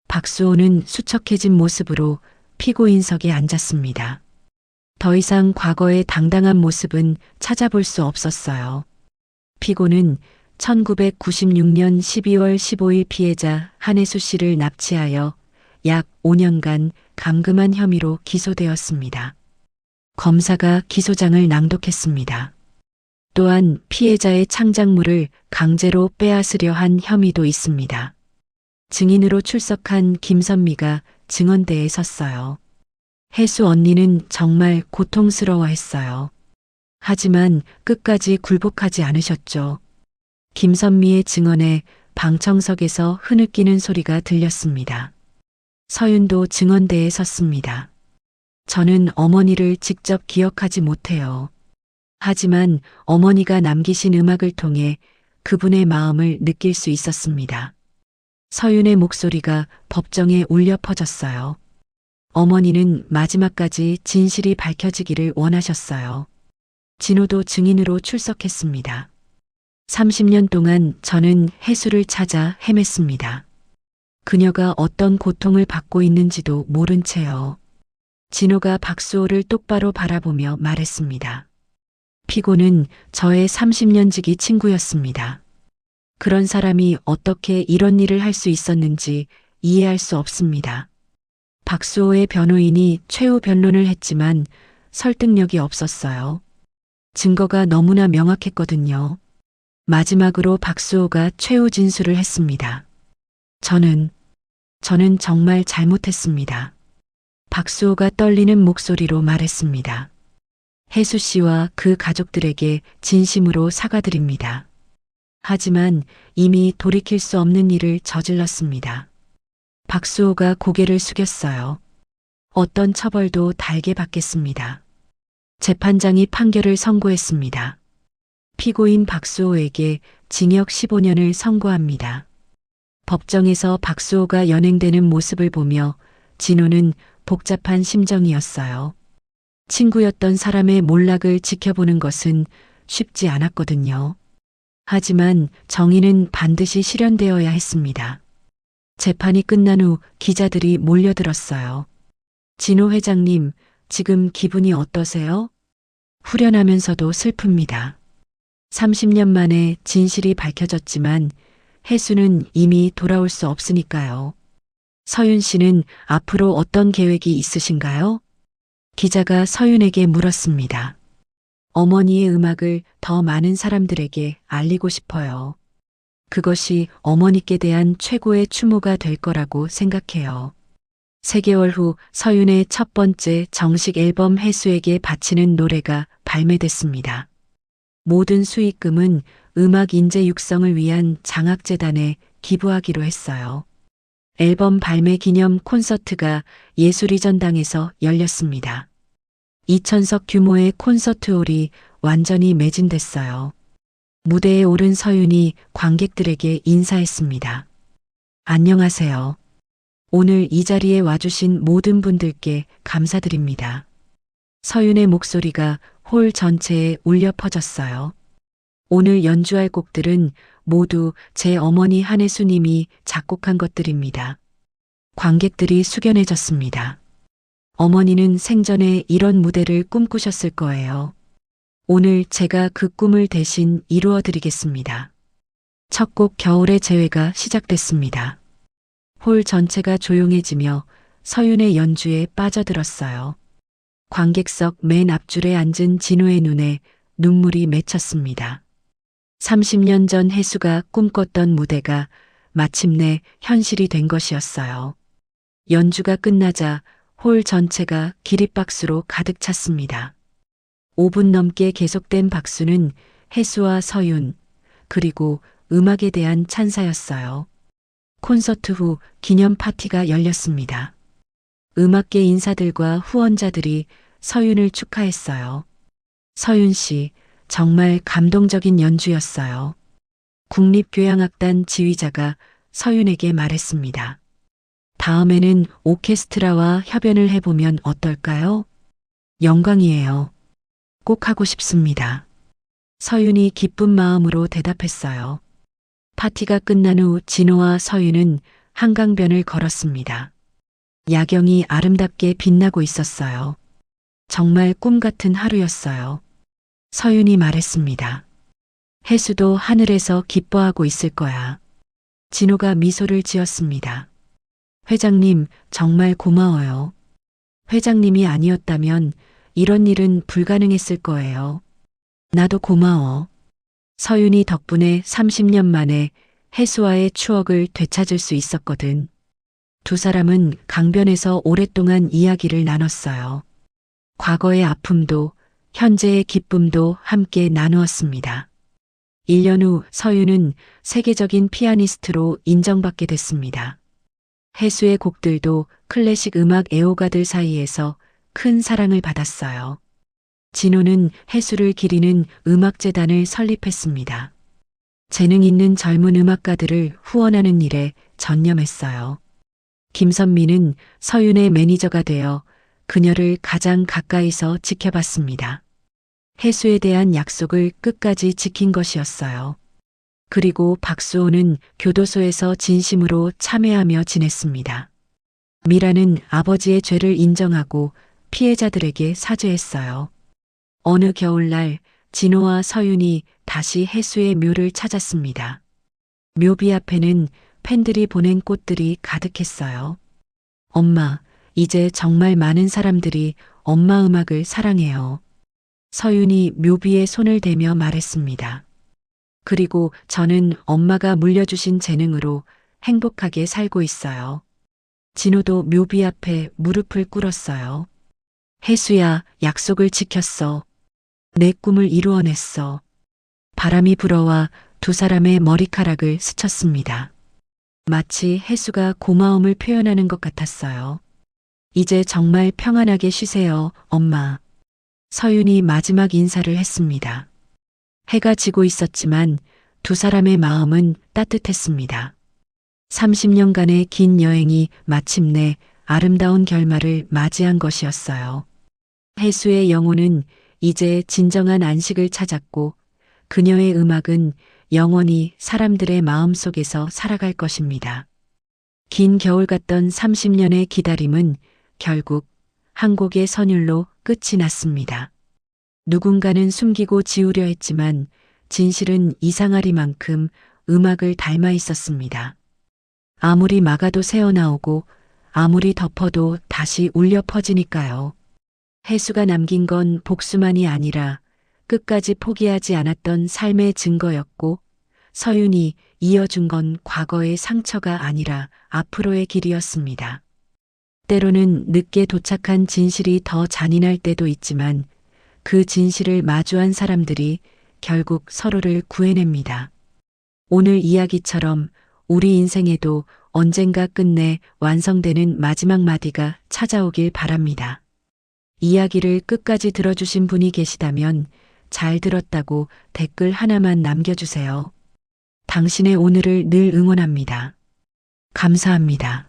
A: 박수호는 수척해진 모습으로 피고인석에 앉았습니다. 더 이상 과거의 당당한 모습은 찾아볼 수 없었어요. 피고는 1996년 12월 15일 피해자 한혜수 씨를 납치하여 약 5년간 감금한 혐의로 기소되었습니다. 검사가 기소장을 낭독했습니다. 또한 피해자의 창작물을 강제로 빼앗으려 한 혐의도 있습니다. 증인으로 출석한 김선미가 증언대에 섰어요. 혜수 언니는 정말 고통스러워했어요. 하지만 끝까지 굴복하지 않으셨죠. 김선미의 증언에 방청석에서 흐느끼는 소리가 들렸습니다. 서윤도 증언대에 섰습니다. 저는 어머니를 직접 기억하지 못해요. 하지만 어머니가 남기신 음악을 통해 그분의 마음을 느낄 수 있었습니다. 서윤의 목소리가 법정에 울려 퍼졌어요. 어머니는 마지막까지 진실이 밝혀지기를 원하셨어요. 진호도 증인으로 출석했습니다. 30년 동안 저는 혜수를 찾아 헤맸습니다. 그녀가 어떤 고통을 받고 있는지도 모른 채요. 진호가 박수호를 똑바로 바라보며 말했습니다. 피고는 저의 30년 지기 친구였습니다. 그런 사람이 어떻게 이런 일을 할 수 있었는지 이해할 수 없습니다. 박수호의 변호인이 최후 변론을 했지만 설득력이 없었어요. 증거가 너무나 명확했거든요. 마지막으로 박수호가 최후 진술을 했습니다. 저는 정말 잘못했습니다. 박수호가 떨리는 목소리로 말했습니다. 혜수 씨와 그 가족들에게 진심으로 사과드립니다. 하지만 이미 돌이킬 수 없는 일을 저질렀습니다. 박수호가 고개를 숙였어요. 어떤 처벌도 달게 받겠습니다. 재판장이 판결을 선고했습니다. 피고인 박수호에게 징역 15년을 선고합니다. 법정에서 박수호가 연행되는 모습을 보며 진호는 복잡한 심정이었어요. 친구였던 사람의 몰락을 지켜보는 것은 쉽지 않았거든요. 하지만 정의는 반드시 실현되어야 했습니다. 재판이 끝난 후 기자들이 몰려들었어요. 진호 회장님, 지금 기분이 어떠세요? 후련하면서도 슬픕니다. 30년 만에 진실이 밝혀졌지만 혜수는 이미 돌아올 수 없으니까요. 서윤 씨는 앞으로 어떤 계획이 있으신가요? 기자가 서윤에게 물었습니다. 어머니의 음악을 더 많은 사람들에게 알리고 싶어요. 그것이 어머니께 대한 최고의 추모가 될 거라고 생각해요. 3개월 후 서윤의 첫 번째 정식 앨범 혜수에게 바치는 노래가 발매됐습니다. 모든 수익금은 음악 인재 육성을 위한 장학재단에 기부하기로 했어요. 앨범 발매 기념 콘서트가 예술의 전당에서 열렸습니다. 2,000석 규모의 콘서트홀이 완전히 매진됐어요. 무대에 오른 서윤이 관객들에게 인사했습니다. 안녕하세요. 오늘 이 자리에 와주신 모든 분들께 감사드립니다. 서윤의 목소리가 홀 전체에 울려 퍼졌어요. 오늘 연주할 곡들은 모두 제 어머니 한혜수 님이 작곡한 것들입니다. 관객들이 숙연해졌습니다. 어머니는 생전에 이런 무대를 꿈꾸셨을 거예요. 오늘 제가 그 꿈을 대신 이루어 드리겠습니다. 첫 곡 겨울의 재회가 시작됐습니다. 홀 전체가 조용해지며 서윤의 연주에 빠져들었어요. 관객석 맨 앞줄에 앉은 진호의 눈에 눈물이 맺혔습니다. 30년 전 혜수가 꿈꿨던 무대가 마침내 현실이 된 것이었어요. 연주가 끝나자 홀 전체가 기립박수로 가득 찼습니다. 5분 넘게 계속된 박수는 혜수와 서윤, 그리고 음악에 대한 찬사였어요. 콘서트 후 기념 파티가 열렸습니다. 음악계 인사들과 후원자들이 서윤을 축하했어요. 서윤 씨, 정말 감동적인 연주였어요. 국립교향악단 지휘자가 서윤에게 말했습니다. 다음에는 오케스트라와 협연을 해보면 어떨까요? 영광이에요. 꼭 하고 싶습니다. 서윤이 기쁜 마음으로 대답했어요. 파티가 끝난 후 진호와 서윤은 한강변을 걸었습니다. 야경이 아름답게 빛나고 있었어요. 정말 꿈 같은 하루였어요. 서윤이 말했습니다. 해수도 하늘에서 기뻐하고 있을 거야. 진호가 미소를 지었습니다. 회장님, 정말 고마워요. 회장님이 아니었다면 이런 일은 불가능했을 거예요. 나도 고마워. 서윤이 덕분에 30년 만에 해수와의 추억을 되찾을 수 있었거든. 두 사람은 강변에서 오랫동안 이야기를 나눴어요. 과거의 아픔도 현재의 기쁨도 함께 나누었습니다. 1년 후 서윤은 세계적인 피아니스트로 인정받게 됐습니다. 해수의 곡들도 클래식 음악 애호가들 사이에서 큰 사랑을 받았어요. 진호는 해수를 기리는 음악재단을 설립했습니다. 재능 있는 젊은 음악가들을 후원하는 일에 전념했어요. 김선미는 서윤의 매니저가 되어 그녀를 가장 가까이서 지켜봤습니다. 해수에 대한 약속을 끝까지 지킨 것이었어요. 그리고 박수호는 교도소에서 진심으로 참회하며 지냈습니다. 미라는 아버지의 죄를 인정하고 피해자들에게 사죄했어요. 어느 겨울날 진호와 서윤이 다시 해수의 묘를 찾았습니다. 묘비 앞에는 팬들이 보낸 꽃들이 가득했어요. 엄마, 이제 정말 많은 사람들이 엄마 음악을 사랑해요. 서윤이 묘비에 손을 대며 말했습니다. 그리고 저는 엄마가 물려주신 재능으로 행복하게 살고 있어요. 진호도 묘비 앞에 무릎을 꿇었어요. 해수야, 약속을 지켰어. 내 꿈을 이루어냈어. 바람이 불어와 두 사람의 머리카락을 스쳤습니다. 마치 해수가 고마움을 표현하는 것 같았어요. 이제 정말 평안하게 쉬세요, 엄마. 서윤이 마지막 인사를 했습니다. 해가 지고 있었지만 두 사람의 마음은 따뜻했습니다. 30년간의 긴 여행이 마침내 아름다운 결말을 맞이한 것이었어요. 해수의 영혼은 이제 진정한 안식을 찾았고 그녀의 음악은 영원히 사람들의 마음 속에서 살아갈 것입니다. 긴 겨울 같던 30년의 기다림은 결국 한 곡의 선율로 끝이 났습니다. 누군가는 숨기고 지우려 했지만 진실은 이상하리만큼 음악을 닮아 있었습니다. 아무리 막아도 새어나오고 아무리 덮어도 다시 울려 퍼지니까요. 해수가 남긴 건 복수만이 아니라 끝까지 포기하지 않았던 삶의 증거였고 서윤이 이어준 건 과거의 상처가 아니라 앞으로의 길이었습니다. 때로는 늦게 도착한 진실이 더 잔인할 때도 있지만 그 진실을 마주한 사람들이 결국 서로를 구해냅니다. 오늘 이야기처럼 우리 인생에도 언젠가 끝내 완성되는 마지막 마디가 찾아오길 바랍니다. 이야기를 끝까지 들어주신 분이 계시다면 잘 들었다고 댓글 하나만 남겨주세요. 당신의 오늘을 늘 응원합니다. 감사합니다.